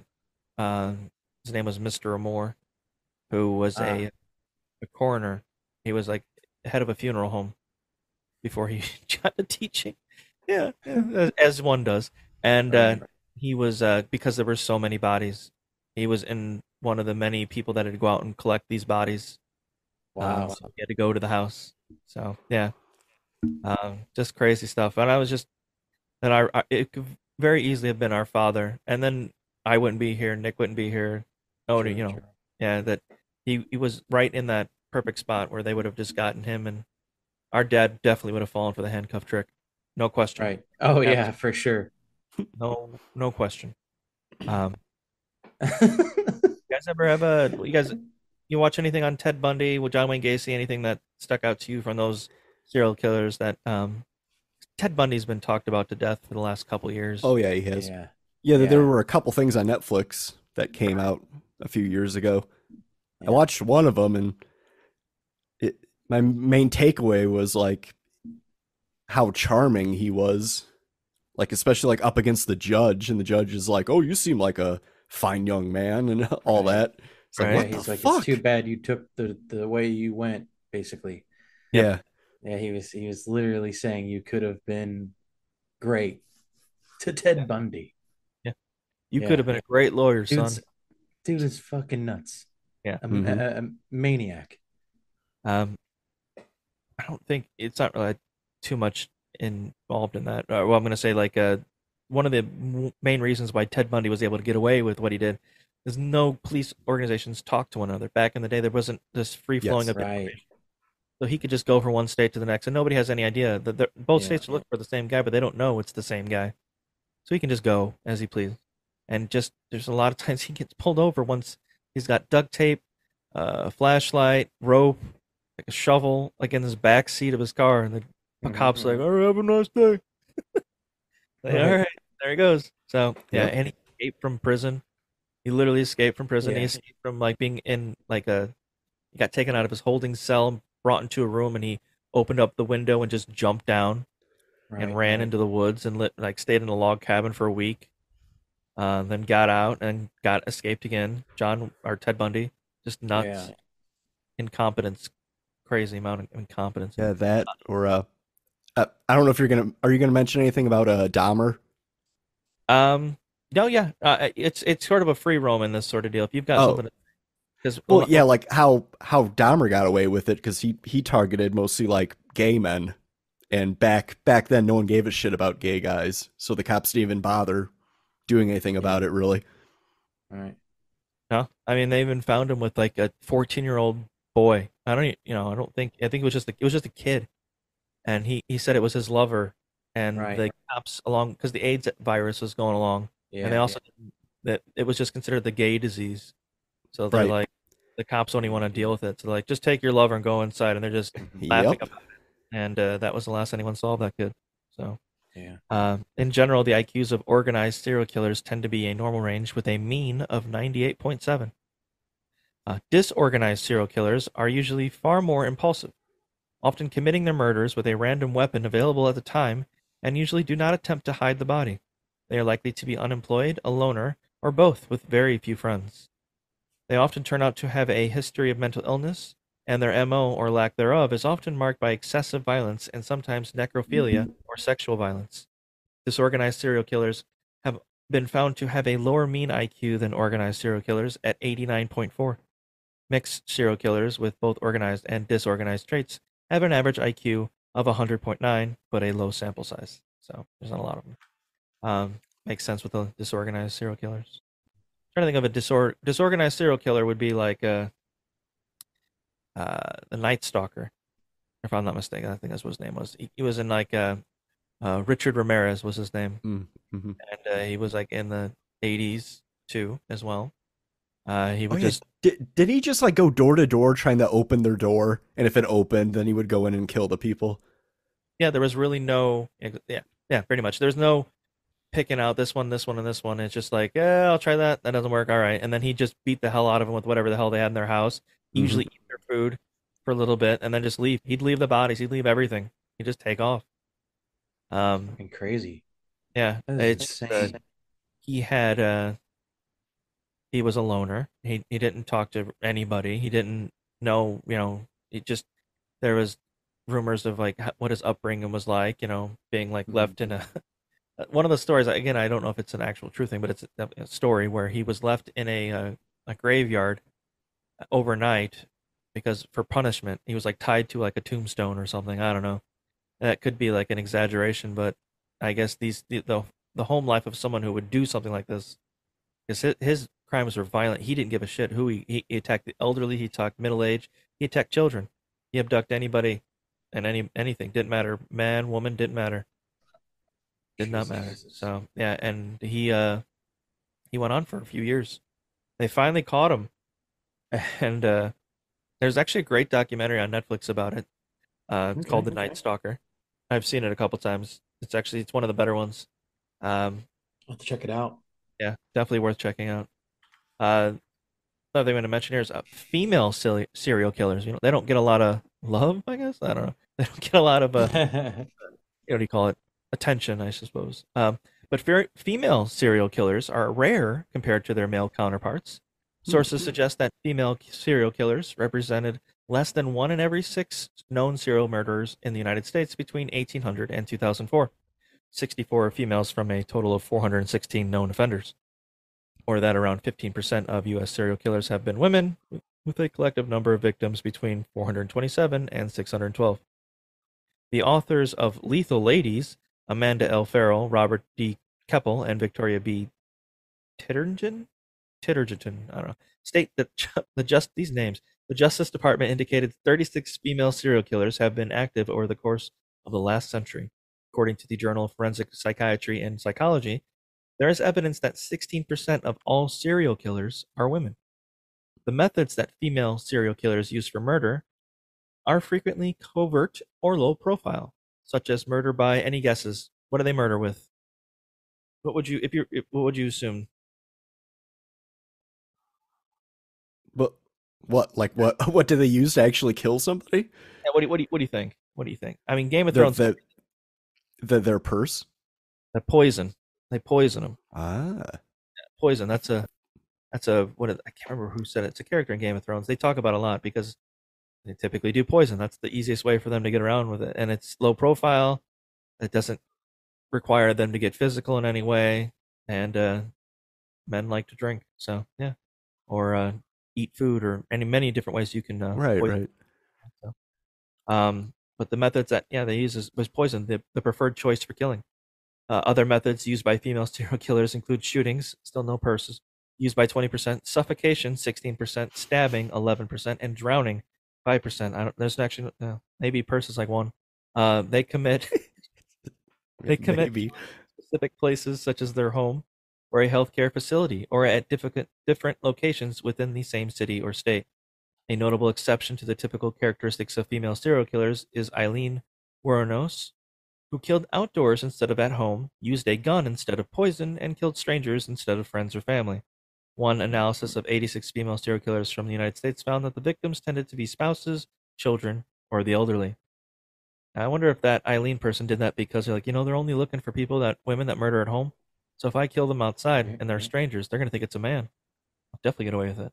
His name was Mr. Amore, who was a coroner. He was like head of a funeral home before he got to teaching. Yeah, as one does. And he was because there were so many bodies. He was in one of the many people that had to go out and collect these bodies. Wow. So he had to go to the house. So yeah, just crazy stuff. And I was just then it could very easily have been our father, and then I wouldn't be here, Nick wouldn't be here. Oh, True, you know, true. yeah, that he was right in that perfect spot where they would have just gotten him, and our dad definitely would have fallen for the handcuff trick, no question. Right. Oh yeah, Absolutely, for sure. no question. You guys ever have you watch anything on Ted Bundy with John Wayne Gacy? Anything that stuck out to you from those serial killers that Ted Bundy's been talked about to death for the last couple years. Oh yeah, he has. Yeah. Yeah, there Yeah. were a couple things on Netflix that came out a few years ago. I Yeah. watched one of them, and my main takeaway was like how charming he was, like especially like up against the judge, and the judge is like, "Oh, you seem like a fine young man," and all Right. that. It's like, Yeah, Right. what the he's like, it's fuck? too bad you took the way you went, basically. Yep. Yeah, Yeah, he was literally saying you could have been great to Ted Bundy. Yeah. You could Yeah. have been a great lawyer, son. Dude's dude is fucking nuts. Yeah. hmm A maniac. Um, I don't think it's not really too much involved in that. Well, I'm going to say like one of the main reasons why Ted Bundy was able to get away with what he did is no police organizations talked to one another. Back in the day, there wasn't this free flowing Yes. of Right. information. So he could just go from one state to the next, and nobody has any idea that both Yeah. states are looking for the same guy, but they don't know it's the same guy. So he can just go as he pleases. And just there's a lot of times he gets pulled over once he's got duct tape, flashlight, rope, like a shovel, like in his back seat of his car, and the cop's like, "All right, have a nice day." Like, all Right. right, there he goes. So yeah, Yep. and he escaped from prison. He literally escaped from prison. He Yeah. escaped from like being in like he got taken out of his holding cell, brought into a room, and he opened up the window and just jumped down and Right. ran Right. into the woods and like stayed in a log cabin for a week. Then got out and got escaped again. John or Ted Bundy, just nuts, Yeah. incompetence, crazy amount of incompetence. Yeah, that or I don't know if are you gonna mention anything about Dahmer? No, yeah, it's sort of a free roam in this sort of deal. If you've got Oh, something, because well, yeah, like how Dahmer got away with it because he targeted mostly like gay men, and back then no one gave a shit about gay guys, so the cops didn't even bother doing anything about it really. Right. no, I mean they even found him with like a 14-year-old boy. I don't, I don't think I think it was just a kid, and he said it was his lover, and Right. the cops along because the AIDS virus was going along, Yeah. and they also that it was just considered the gay disease. So they're Right. like, the cops don't even want to deal with it. So like, just take your lover and go inside, and they're just laughing Yep. about it. And that was the last anyone saw of that kid. So Yeah. in general, the IQs of organized serial killers tend to be a normal range with a mean of 98.7. Disorganized serial killers are usually far more impulsive, often committing their murders with a random weapon available at the time, and usually do not attempt to hide the body. They are likely to be unemployed, a loner, or both with very few friends. They often turn out to have a history of mental illness, and their MO or lack thereof is often marked by excessive violence and sometimes necrophilia or sexual violence. Disorganized serial killers have been found to have a lower mean IQ than organized serial killers at 89.4. Mixed serial killers with both organized and disorganized traits have an average IQ of 100.9, but a low sample size. So there's not a lot of them. Makes sense with the disorganized serial killers. Trying to think of a disorganized serial killer would be like the Night Stalker, if I'm not mistaken. I think that's what his name was. He was in like Richard Ramirez was his name, Mm-hmm. and he was like in the 80s too as well. He Oh would yeah, just did he just like go door to door trying to open their door, and if it opened, then he would go in and kill the people? there was really no yeah pretty much. There's no picking out this one, and this one. It's just like, yeah, I'll try that. That doesn't work. All right. And then he just beat the hell out of them with whatever the hell they had in their house. He Mhm. usually eat their food for a little bit and then just leave. He'd leave the bodies. He'd leave everything. He'd just take off. Fucking crazy. Yeah. That is It's insane. he had he was a loner. He didn't talk to anybody. He didn't know. It just there was rumors of like what his upbringing was like. Being like left in a one of the stories, again, I don't know if it's an actual true thing, but it's a story where he was left in a graveyard overnight because for punishment he was like tied to like a tombstone or something. I don't know. That could be like an exaggeration, but I guess the home life of someone who would do something like this, because his crimes were violent. He didn't give a shit who he attacked the elderly, he attacked middle age, he attacked children, he abducted anybody, and anything didn't matter, man, woman didn't matter, did not matter. Jesus. So yeah, and he went on for a few years. They finally caught him, and there's actually a great documentary on Netflix about it. It's called The Night Stalker. I've seen it a couple times. It's one of the better ones. I'll have to check it out. Yeah, definitely worth checking out. Another thing I'm going to mention here is female serial killers. You know, they don't get a lot of love, I guess. I don't know. They don't get a lot of what do you call it? Attention, I suppose. But female serial killers are rare compared to their male counterparts. Sources suggest that female serial killers represented less than 1 in every 6 known serial murderers in the United States between 1800 and 2004. 64 females from a total of 416 known offenders, or that around 15% of U.S. serial killers have been women, with a collective number of victims between 427 and 612. The authors of Lethal Ladies, Amanda L. Farrell, Robert D. Keppel, and Victoria B. Titterton, I don't know, state that these names. The Justice Department indicated 36 female serial killers have been active over the course of the last century. According to the Journal of Forensic Psychiatry and Psychology, there is evidence that 16% of all serial killers are women. The methods that female serial killers use for murder are frequently covert or low profile, such as murder by, any guesses? What do they murder with? What would you assume? But what do they use to actually kill somebody? Yeah, what do you think? What do you think? I mean, Game of Their Thrones. their purse. The poison. They poison them. Ah, Poison. That's a I can't remember who said it. It's a character in Game of Thrones. They talk about it a lot because they typically do poison. That's the easiest way for them to get around with it, and it's low profile. It doesn't require them to get physical in any way, and men like to drink, so yeah, or eat food, or many different ways you can poison. right. So, but the methods that they use was poison, the preferred choice for killing. Other methods used by female serial killers include shootings, still no purses, used by 20%, suffocation 16%, stabbing 11%, and drowning 5%. There's actually maybe purses like 1. They commit Maybe. specific places such as their home or a healthcare facility, or at different locations within the same city or state. A notable exception to the typical characteristics of female serial killers is Eileen Wuornos, who killed outdoors instead of at home, used a gun instead of poison, and killed strangers instead of friends or family. One analysis of 86 female serial killers from the United States found that the victims tended to be spouses, children, or the elderly. I wonder if that Eileen person did that because they're like, they're only looking for women that murder at home. So if I kill them outside and they're strangers, they're going to think it's a man. I'll definitely get away with it.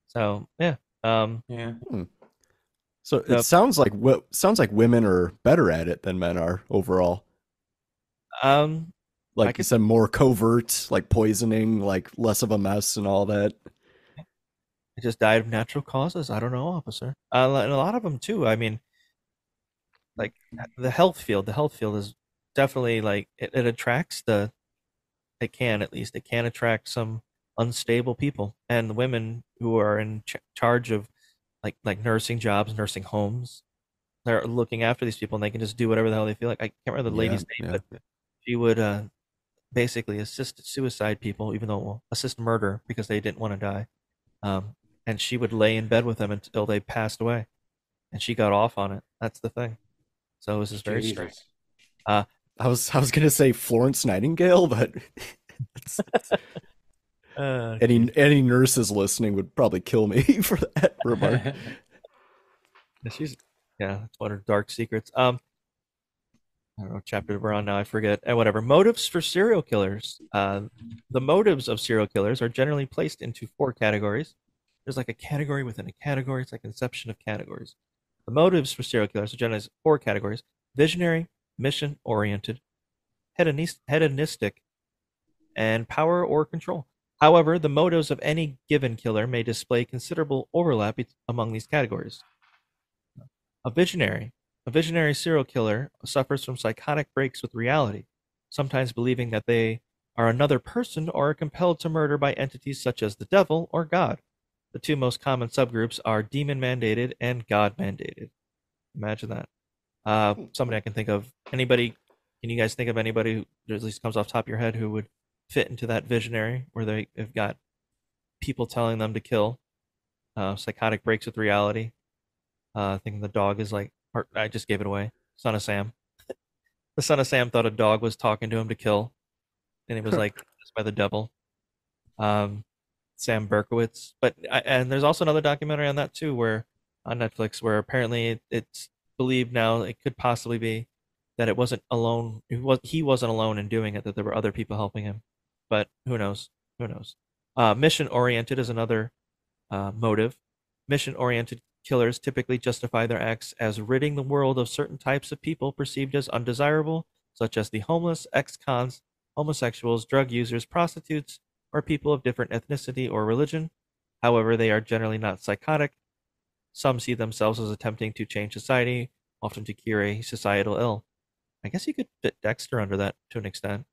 So, yeah. Yeah. So it sounds like women are better at it than men are overall. Like you said, more covert, like poisoning, like less of a mess and all that. It just died of natural causes. I don't know, officer. And a lot of them too. I mean, like the health field is definitely like it attracts it can attract some unstable people, and the women who are in charge of like nursing jobs, nursing homes. They're looking after these people, and they can just do whatever the hell they feel like. I can't remember the lady's name, but she would basically assist suicide people, assist murder because they didn't want to die. And she would lay in bed with them until they passed away, and she got off on it. That's the thing. So it was just very strange. I was gonna say Florence Nightingale, but any nurses listening would probably kill me for that remark. It's one of her dark secrets. I don't know what chapter we're on now. I forget. Whatever. Motives for serial killers. The motives of serial killers are generally placed into 4 categories. There's like a category within a category. It's like an inception of categories. The motives for serial killers are generally 4 categories: visionary, mission-oriented, hedonistic, and power or control. However, the motives of any given killer may display considerable overlap among these categories. A visionary serial killer suffers from psychotic breaks with reality. sometimes believing that they are another person or are compelled to murder by entities such as the devil or God. The two most common subgroups are demon mandated and God mandated. Imagine that. Somebody I can think of. Anybody? Can you guys think of anybody who at least comes off the top of your head who would fit into that visionary where they've got people telling them to kill? Psychotic breaks with reality. Thinking the dog is like, or I just gave it away. Son of Sam. The son of Sam thought a dog was talking to him to kill, and it was like possessed by the devil. Sam Berkowitz. And there's also another documentary on that too, where on Netflix, where apparently it's believed now it could possibly be that it wasn't alone. He wasn't alone in doing it. That there were other people helping him. But who knows? Who knows? Mission oriented is another motive. Mission oriented killers typically justify their acts as ridding the world of certain types of people perceived as undesirable, such as the homeless, ex-cons, homosexuals, drug users, prostitutes, or people of different ethnicity or religion. However, they are generally not psychotic. Some see themselves as attempting to change society, often to cure a societal ill. I guess you could fit Dexter under that to an extent,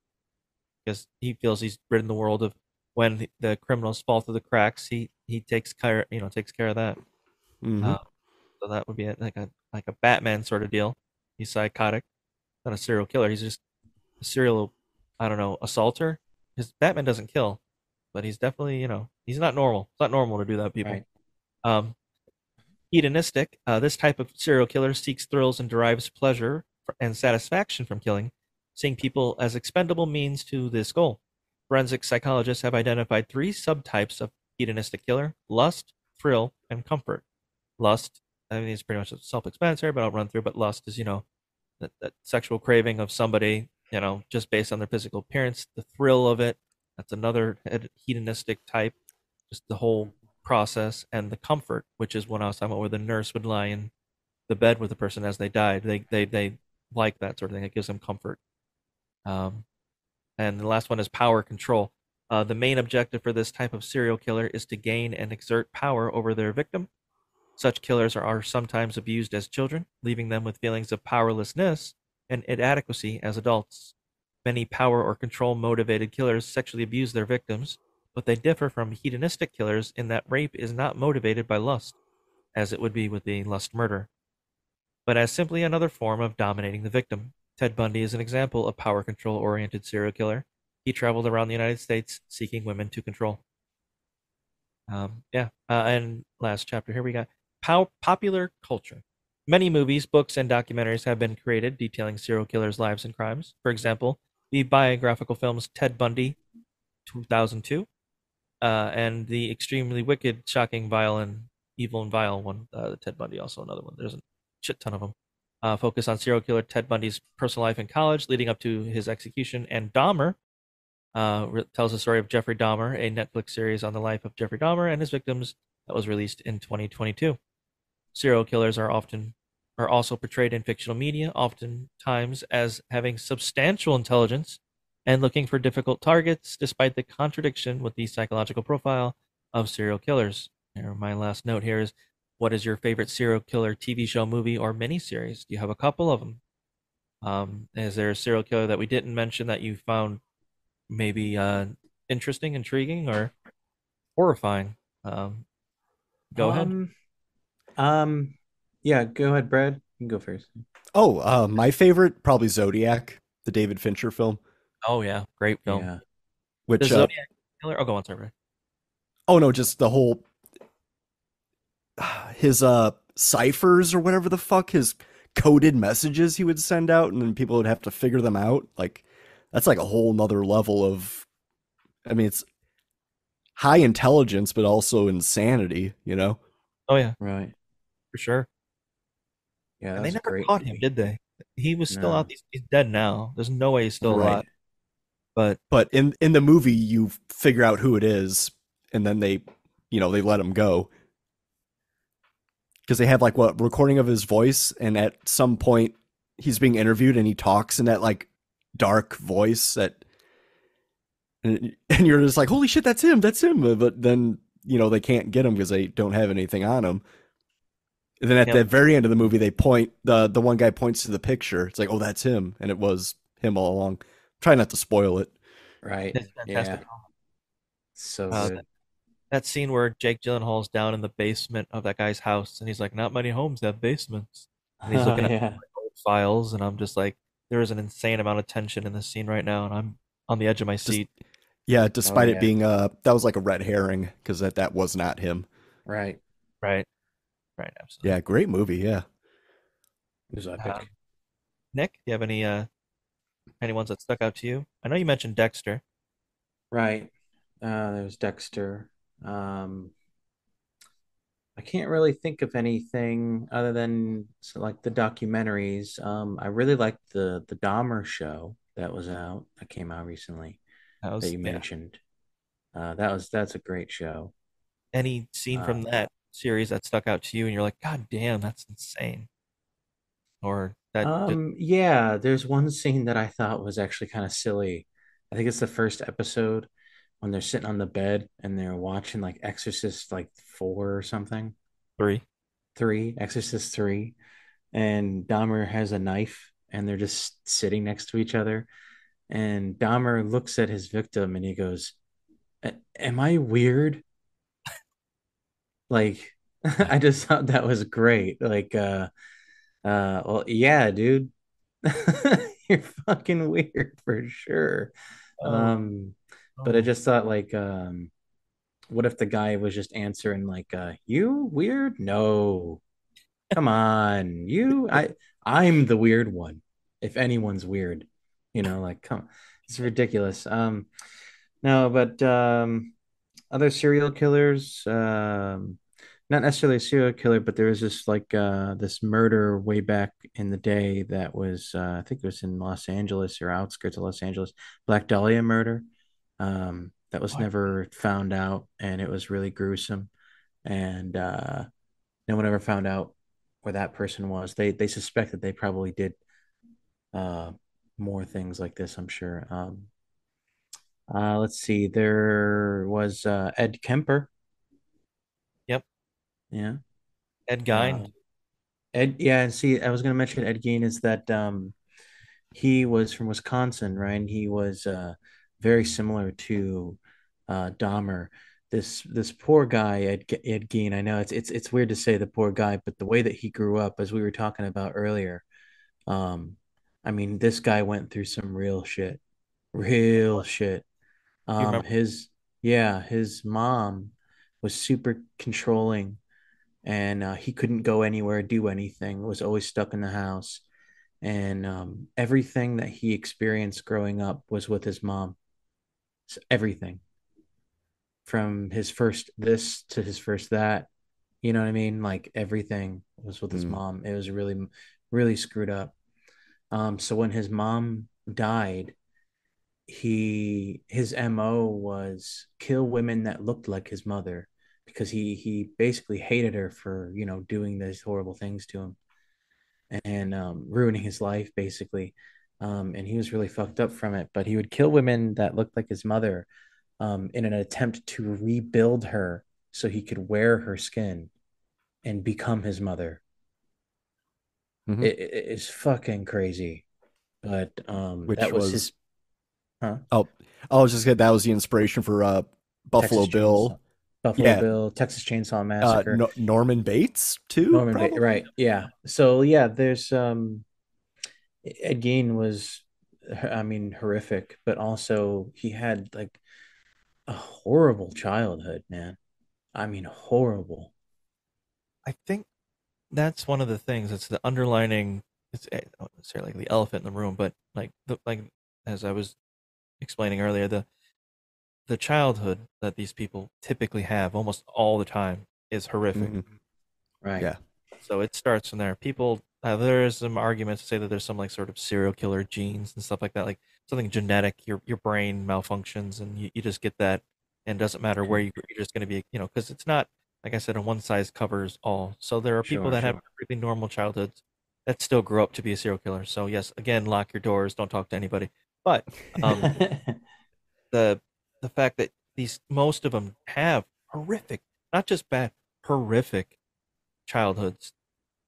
because he feels he's ridden the world of when the criminals fall through the cracks. He takes care of that. Mm-hmm. So that would be like a Batman sort of deal. He's psychotic, not a serial killer. He's just a serial, I don't know, assaulter. His Batman doesn't kill, but he's definitely, he's not normal. It's not normal to do that, people. Right. Hedonistic. This type of serial killer seeks thrills and derives pleasure and satisfaction from killing, seeing people as expendable means to this goal. Forensic psychologists have identified 3 subtypes of hedonistic killer: lust, thrill, and comfort. Lust, I mean, it's pretty much self-explanatory, but I'll run through. But lust is, that sexual craving of somebody, just based on their physical appearance. The thrill of it, that's another hedonistic type, just the whole process. And the comfort, which is when I was talking about where the nurse would lie in the bed with the person as they died. They like that sort of thing. It gives them comfort. And the last one is power control. The main objective for this type of serial killer is to gain and exert power over their victim. Such killers are sometimes abused as children, leaving them with feelings of powerlessness and inadequacy as adults. Many power or control motivated killers sexually abuse their victims, but they differ from hedonistic killers in that rape is not motivated by lust, as it would be with the lust murder, but as simply another form of dominating the victim. Ted Bundy is an example of power control oriented serial killer. He traveled around the United States seeking women to control. And last chapter here we got popular culture. Many movies, books, and documentaries have been created detailing serial killers' lives and crimes. For example, the biographical films Ted Bundy, 2002, and the extremely wicked, shocking, vile, and evil and vile one, Ted Bundy, also another one. There's a shit ton of them. Focus on serial killer Ted Bundy's personal life in college leading up to his execution. And Dahmer tells the story of Jeffrey Dahmer, a Netflix series on the life of Jeffrey Dahmer and his victims that was released in 2022. Serial killers are also portrayed in fictional media, oftentimes as having substantial intelligence and looking for difficult targets, despite the contradiction with the psychological profile of serial killers. And my last note here is, what is your favorite serial killer TV show, movie, or miniseries? Do you have a couple of them? Is there a serial killer that we didn't mention that you found maybe interesting, intriguing, or horrifying? Go ahead. Yeah, go ahead, Brad. You can go first. Oh, my favorite, probably Zodiac, the David Fincher film. Oh yeah, great film. Yeah. Which The Zodiac killer. Oh, go on, sorry. oh no, just the whole his ciphers or whatever the fuck, his coded messages he would send out, and then people would have to figure them out. Like that's like a whole nother level of, I mean, it's high intelligence but also insanity, you know? Oh yeah, Right. for sure. Yeah, And they that's never great. caught him, did they? He was still No. out. He's dead now. There's no way he's still Right. alive. But But in the movie you figure out who it is, and then they let him go. Because they have like what recording of his voice, and at some point he's being interviewed and he talks in that like dark voice and you're just like, holy shit, that's him. But then they can't get him because they don't have anything on him. And then at the very end of the movie, they point the one guy points to the picture. It's like, oh, that's him, and it was him all along. Try not to spoil it. Right. It's fantastic. Yeah. So Uh, good. that scene where Jake Gyllenhaal's down in the basement of that guy's house, and he's like, "Not many homes have basements," and he's Oh looking at yeah. old files, and I'm just like, there is an insane amount of tension in this scene right now, and I'm on the edge of my Just seat. yeah, Oh despite it yeah. being that was like a red herring because that was not him. Right. Right, right, Yeah, absolutely. great movie. Yeah. It was Um, epic. Nick, do you have any ones that stuck out to you? I know you mentioned Dexter. Right. There's Dexter. Um, I can't really think of anything other than like the documentaries. I really liked the Dahmer show that came out recently That that was you yeah. mentioned. That's a great show. Any scene Uh, from that series that stuck out to you, and you're like, God damn, that's insane, or that just yeah, there's one scene that I thought was actually kind of silly. I think it's the first episode when they're sitting on the bed and they're watching like Exorcist like 4 or something. three. Exorcist 3, and Dahmer has a knife and they're just sitting next to each other. And Dahmer looks at his victim and he goes, Am I weird? Like, I just thought that was great. Like, well, yeah, dude, you're fucking weird for sure. Oh, Um, but I oh, just thought, like, what if the guy was just answering, like, you weird? No, come on, I'm the weird one. If anyone's weird, like, come, it's ridiculous. No, but other serial killers, not necessarily a serial killer, but there was this like this murder way back in the day that was I think it was in Los Angeles or outskirts of Los Angeles, Black Dahlia murder. That was what? never found out, and it was really gruesome. And no one ever found out where that person was. They suspect that they probably did uh, more things like this, I'm sure. Let's see. There was Ed Kemper. Yep, Yeah. Ed Uh, Gein. Ed. Yeah. See, I was going to mention Ed Gein is that he was from Wisconsin, right? And he was very similar to Dahmer. This poor guy, Ed Gein. I know it's weird to say the poor guy, but the way that he grew up, as we were talking about earlier, um, I mean, this guy went through some real shit. Do you remember? His Yeah, his mom was super controlling, and he couldn't go anywhere, do anything. Was always stuck in the house, and everything that he experienced growing up was with his mom. So everything from his first this to his first that. You know what I mean? Like everything was with his Mm. mom. It was really screwed up. So when his mom died, his MO was kill women that looked like his mother because he basically hated her for, doing these horrible things to him and ruining his life basically. And he was really fucked up from it, but he would kill women that looked like his mother in an attempt to rebuild her so he could wear her skin and become his mother. Hmm. It's fucking crazy, but that Which was his, was huh? oh, I was just that was the inspiration for Texas Buffalo Chainsaw, Bill. Buffalo Yeah, Bill, Texas Chainsaw Massacre, Norman Bates too, Norman Bates, probably. right? Yeah. So yeah, there's Ed Gein was, I mean, horrific, but also he had like a horrible childhood, man. I mean, horrible. I think that's one of the things. It's the underlining. It's not necessarily like the elephant in the room, but like as I was explaining earlier, the childhood that these people typically have almost all the time is horrific. Hmm. Right. Yeah. So it starts from there. People, there's some arguments to say that there's some like sort of serial killer genes and stuff like that, like something genetic. Your brain malfunctions and you just get that, and it doesn't matter where Sure. you're just going to be, because it's not like I said, a one size covers all. So there are people Sure. that have really normal childhoods that still grow up to be a serial killer. So yes, again, lock your doors, don't talk to anybody. But um, the the fact that these most of them have horrific, not just bad, horrific childhoods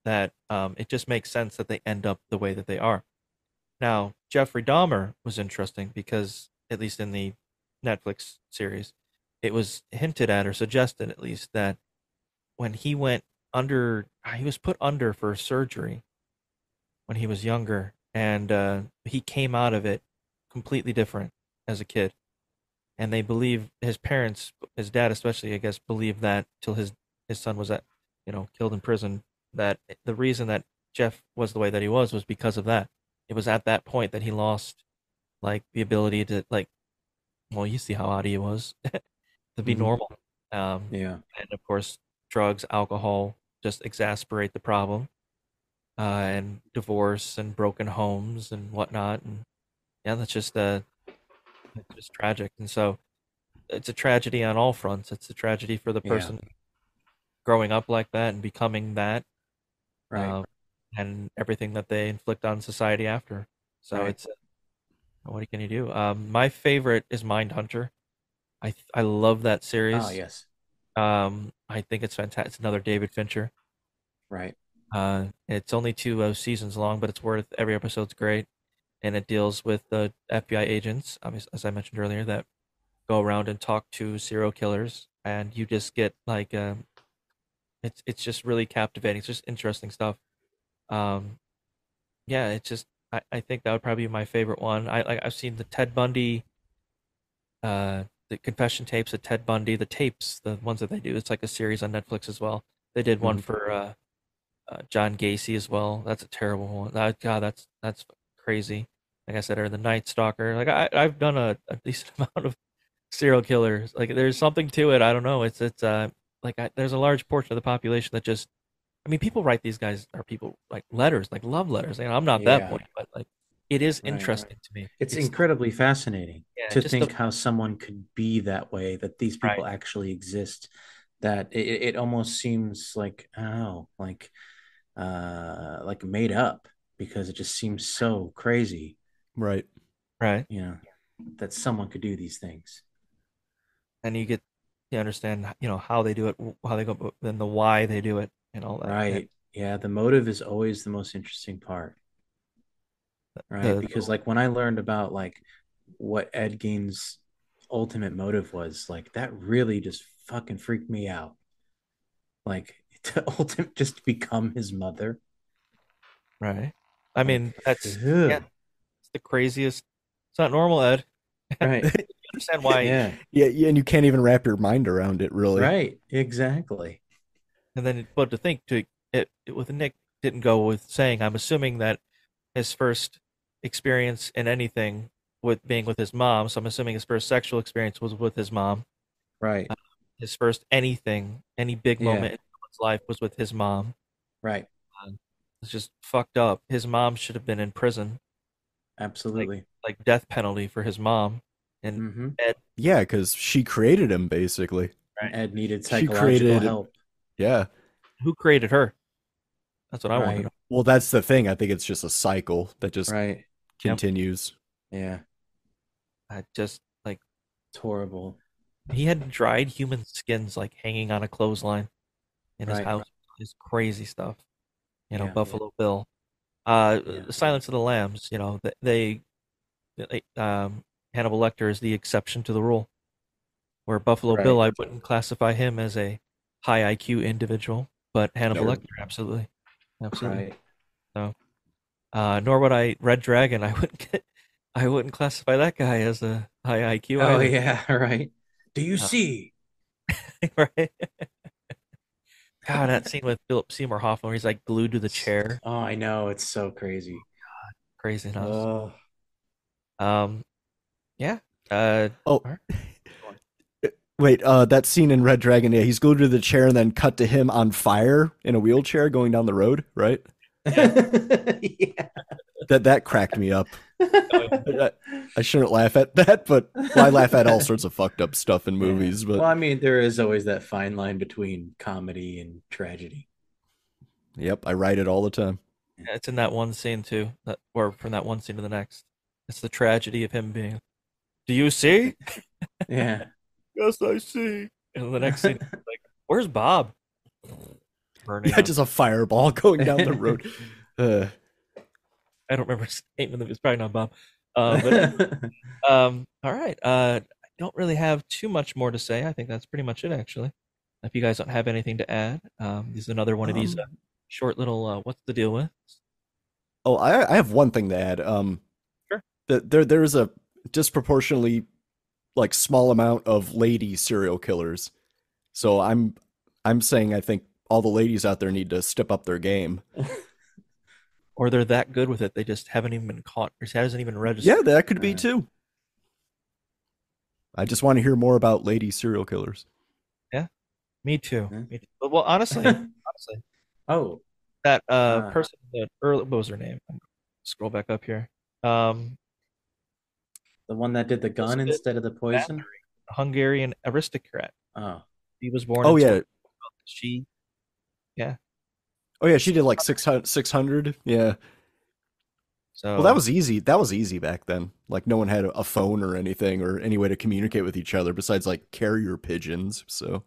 that it just makes sense that they end up the way that they are. Now, Jeffrey Dahmer was interesting because, at least in the Netflix series, it was hinted at or suggested at least that when he went under, he was put under for surgery when he was younger, and he came out of it completely different as a kid. And they believe his parents, his dad especially, I guess, believed that till his son was killed in prison. That the reason that Jeff was the way that he was because of that. It was at that point that he lost like the ability to like, well, you see how odd he was to be Mhm. normal. Yeah. And of course, drugs, alcohol just exasperate the problem, and divorce and broken homes and whatnot. And yeah, it's just tragic. And so it's a tragedy on all fronts. It's a tragedy for the Yeah. person growing up like that and becoming that, Right. um, and everything that they inflict on society after. So Right. it's what can you do? My favorite is Mindhunter. I love that series. Oh, yes. I think it's fantastic. It's another David Fincher. Right. It's only two seasons long, but it's worth every episode's great, and it deals with the FBI agents, as I mentioned earlier, that go around and talk to serial killers, and you just get like it's just really captivating. It's just interesting stuff. Um, yeah, it's just I think that would probably be my favorite one. I've seen the Ted Bundy, the confession tapes of Ted Bundy, the tapes, the ones that they do. It's like a series on Netflix as well. They did one Mhm. for John Gacy as well. That's a terrible one. God, that's crazy. Like I said, or the Night Stalker. Like I've done a decent amount of serial killers. Like there's something to it. I don't know. There's a large portion of the population that just. I mean, people write these guys are people like letters, like love letters. You know, I'm not that Yeah. point, but like it is Right. interesting to me. It's It's incredibly fascinating yeah, to just the think how someone could be that way, that these right, people actually exist, that it almost seems like, oh, like made up, because it just seems so crazy, Right. right, you know, that someone could do these things. and you understand, how they do it, how they go, then the why they do it, and all that. And Right. Yeah, the motive is always the most interesting part, right? the Because like when I learned about like what Ed Gein's ultimate motive was, like that really just fucking freaked me out. Like to ultimate just to become his mother. right. I Like, mean, that's yeah, ugh. it's the craziest. It's not normal, Ed. Right. You understand why? Yeah. Yeah, yeah, and you can't even wrap your mind around it, really. Right. Exactly. And then, but to think it with Nick didn't go with saying, I'm assuming that his first experience in anything with being with his mom. So I'm assuming his first sexual experience was with his mom. Right. His first anything, any big Yeah. moment in someone's life was with his mom. Right. It's just fucked up. His mom should have been in prison, like Absolutely. like death penalty for his mom. And Mm-hmm. Ed, Yeah, because she created him, basically. And right? Ed needed She psychological created, help. yeah. Who created her? That's what I want to Right. know. Well, that's the thing. I think it's just a cycle that just Right. Yep. continues. Yeah. I just like It's horrible. he had dried human skins like hanging on a clothesline in his Right. house. His crazy stuff. Yeah. Buffalo Bill. Yeah. Silence of the Lambs. Hannibal Lecter is the exception to the rule. Where Buffalo Bill, Right. I wouldn't classify him as a high IQ individual, but Hannibal No. Lecter, absolutely, absolutely. Right. So, nor would Red Dragon. I wouldn't classify that guy as a high IQ Oh either. yeah. Right. Do you Uh, see? right? God, that scene with Philip Seymour Hoffman where he's like glued to the chair, Oh, I know. It's so crazy. craziness. Oh. Yeah. Uh, Oh, all right. wait, that scene in Red Dragon, yeah, he's glued to the chair and then cut to him on fire in a wheelchair going down the road, right? Yeah. That cracked me up. I shouldn't laugh at that, but well, I laugh at all sorts of fucked up stuff in movies, Well, but I mean, there is always that fine line between comedy and tragedy. yep, I write it all the time. Yeah, it's in that one scene too, or from that one scene to the next. It's the tragedy of him being. Do you see? Yeah. Yes, I see. And the next scene, like, where's Bob? Burning Yeah, up. just a fireball going down the road. Uh, I don't remember his name. It's probably not Bob. But all right. I don't really have too much more to say. I think that's pretty much it, actually. If you guys don't have anything to add, this is another one of these Um, short little what's the deal with? oh, I have one thing to add. Sure. There's a disproportionately like small amount of lady serial killers. So I'm saying I think all the ladies out there need to step up their game. Or they're that good with it, they just haven't even been caught. Or hasn't even Yeah, registered. that could be Right. too. I just want to hear more about lady serial killers. Yeah, me too. Yeah. Me too. But, well, honestly, Oh, that uh, person that early, what was her name? Scroll back up here. Um, the one that did the gun Elizabeth instead of the poison. Bathory, a Hungarian aristocrat. Oh, She was born Oh in yeah. she, yeah. Oh yeah, she did like 600. Yeah. Well, that So was easy. That was easy back then. Like no one had a phone or anything or any way to communicate with each other besides like carrier pigeons. So,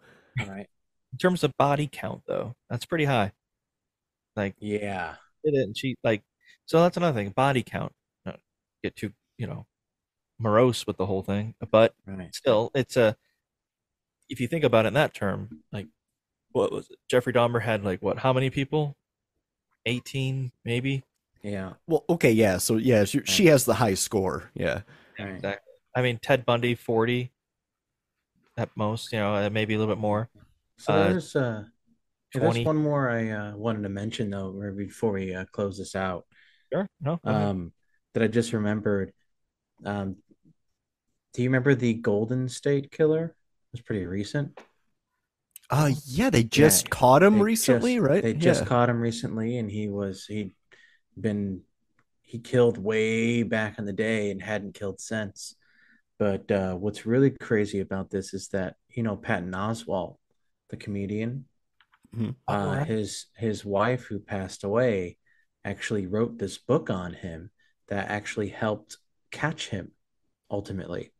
right. in terms of body count, though, that's pretty high. Like Yeah. did it, and she like. So that's another thing. Body count. Not get too morose with the whole thing, but Right. still, it's a. If you think about it in that term, like what was it? Jeffrey Dahmer had like what? How many people? 18, maybe. Yeah. well, okay, yeah. So yeah, she Right. has the high score. Yeah. Yeah, Right. exactly. I mean, Ted Bundy, 40 at most. Maybe a little bit more. So there's 20. one more I wanted to mention though, right before we close this out. Sure. No, go ahead. Um, that I just remembered. Um, do you remember the Golden State Killer? It was pretty recent. Yeah, they Yeah, just caught him recently, right? they just Yeah. caught him recently, and been he killed way back in the day and hadn't killed since. But what's really crazy about this is that Patton Oswalt, the comedian, Mhm. All right. his wife who passed away actually wrote this book on him that actually helped catch him ultimately,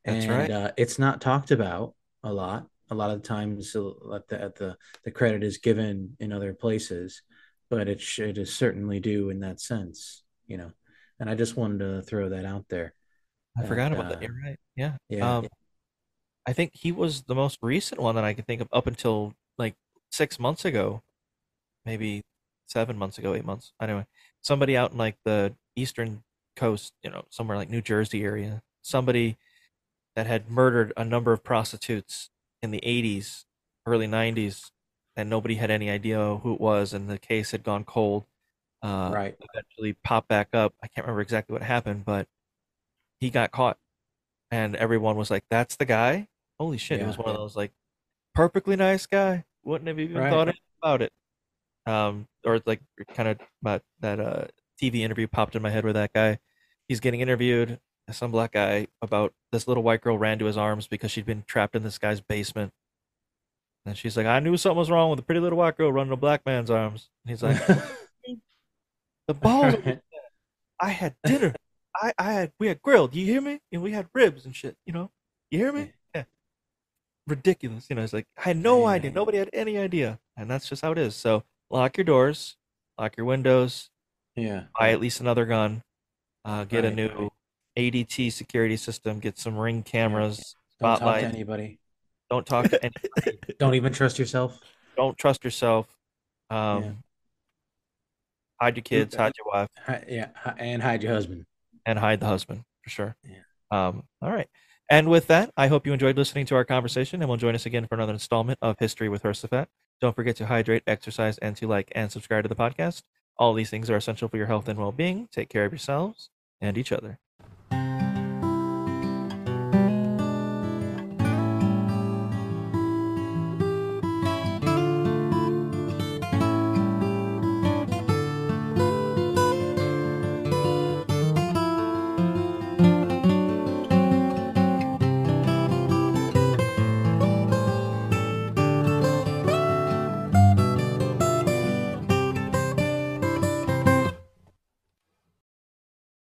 That's and right. it's not talked about a lot. A lot of times, the credit is given in other places, but it is certainly due in that sense, you know. And I just wanted to throw that out there. I That forgot about that. You're right. Yeah. yeah, I think he was the most recent one that I could think of up until like 6 months ago, maybe 7 months ago, 8 months. Anyway, somebody out in like the eastern coast, somewhere like New Jersey area, somebody that had murdered a number of prostitutes in the 80s, early 90s, and nobody had any idea who it was, and the case had gone cold. right, Eventually popped back up. I can't remember exactly what happened, but he got caught, and everyone was like, "That's the guy." Holy shit! It was yeah, one of those like perfectly nice guy. Wouldn't have even right. thought about it. Or like kind of about that TV interview popped in my head with that guy. He's getting interviewed, some black guy, about this little white girl ran to his arms because she'd been trapped in this guy's basement. And she's like, I knew something was wrong with a pretty little white girl running to a black man's arms. And he's like, the balls of this. Right. I had dinner. We had grilled. You hear me? And we had ribs and shit. You hear me? Yeah. Ridiculous. It's like I had no idea. Man. Nobody had any idea, and that's just how it is. So lock your doors, lock your windows, Yeah, buy at least another gun, get a right. new ADT security system, get some Ring Yeah. cameras, Don't talk to spotlights. anybody. Don't talk to anybody. Don't even trust yourself. Don't trust yourself. Yeah. Um, hide your kids, hide your wife, Yeah, and hide your husband. and hide the husband for sure. Yeah. All right. And with that, I hope you enjoyed listening to our conversation and will join us again for another installment of History with Hersefat. Don't forget to hydrate, exercise, and to like and subscribe to the podcast. All these things are essential for your health and well being. Take care of yourselves and each other.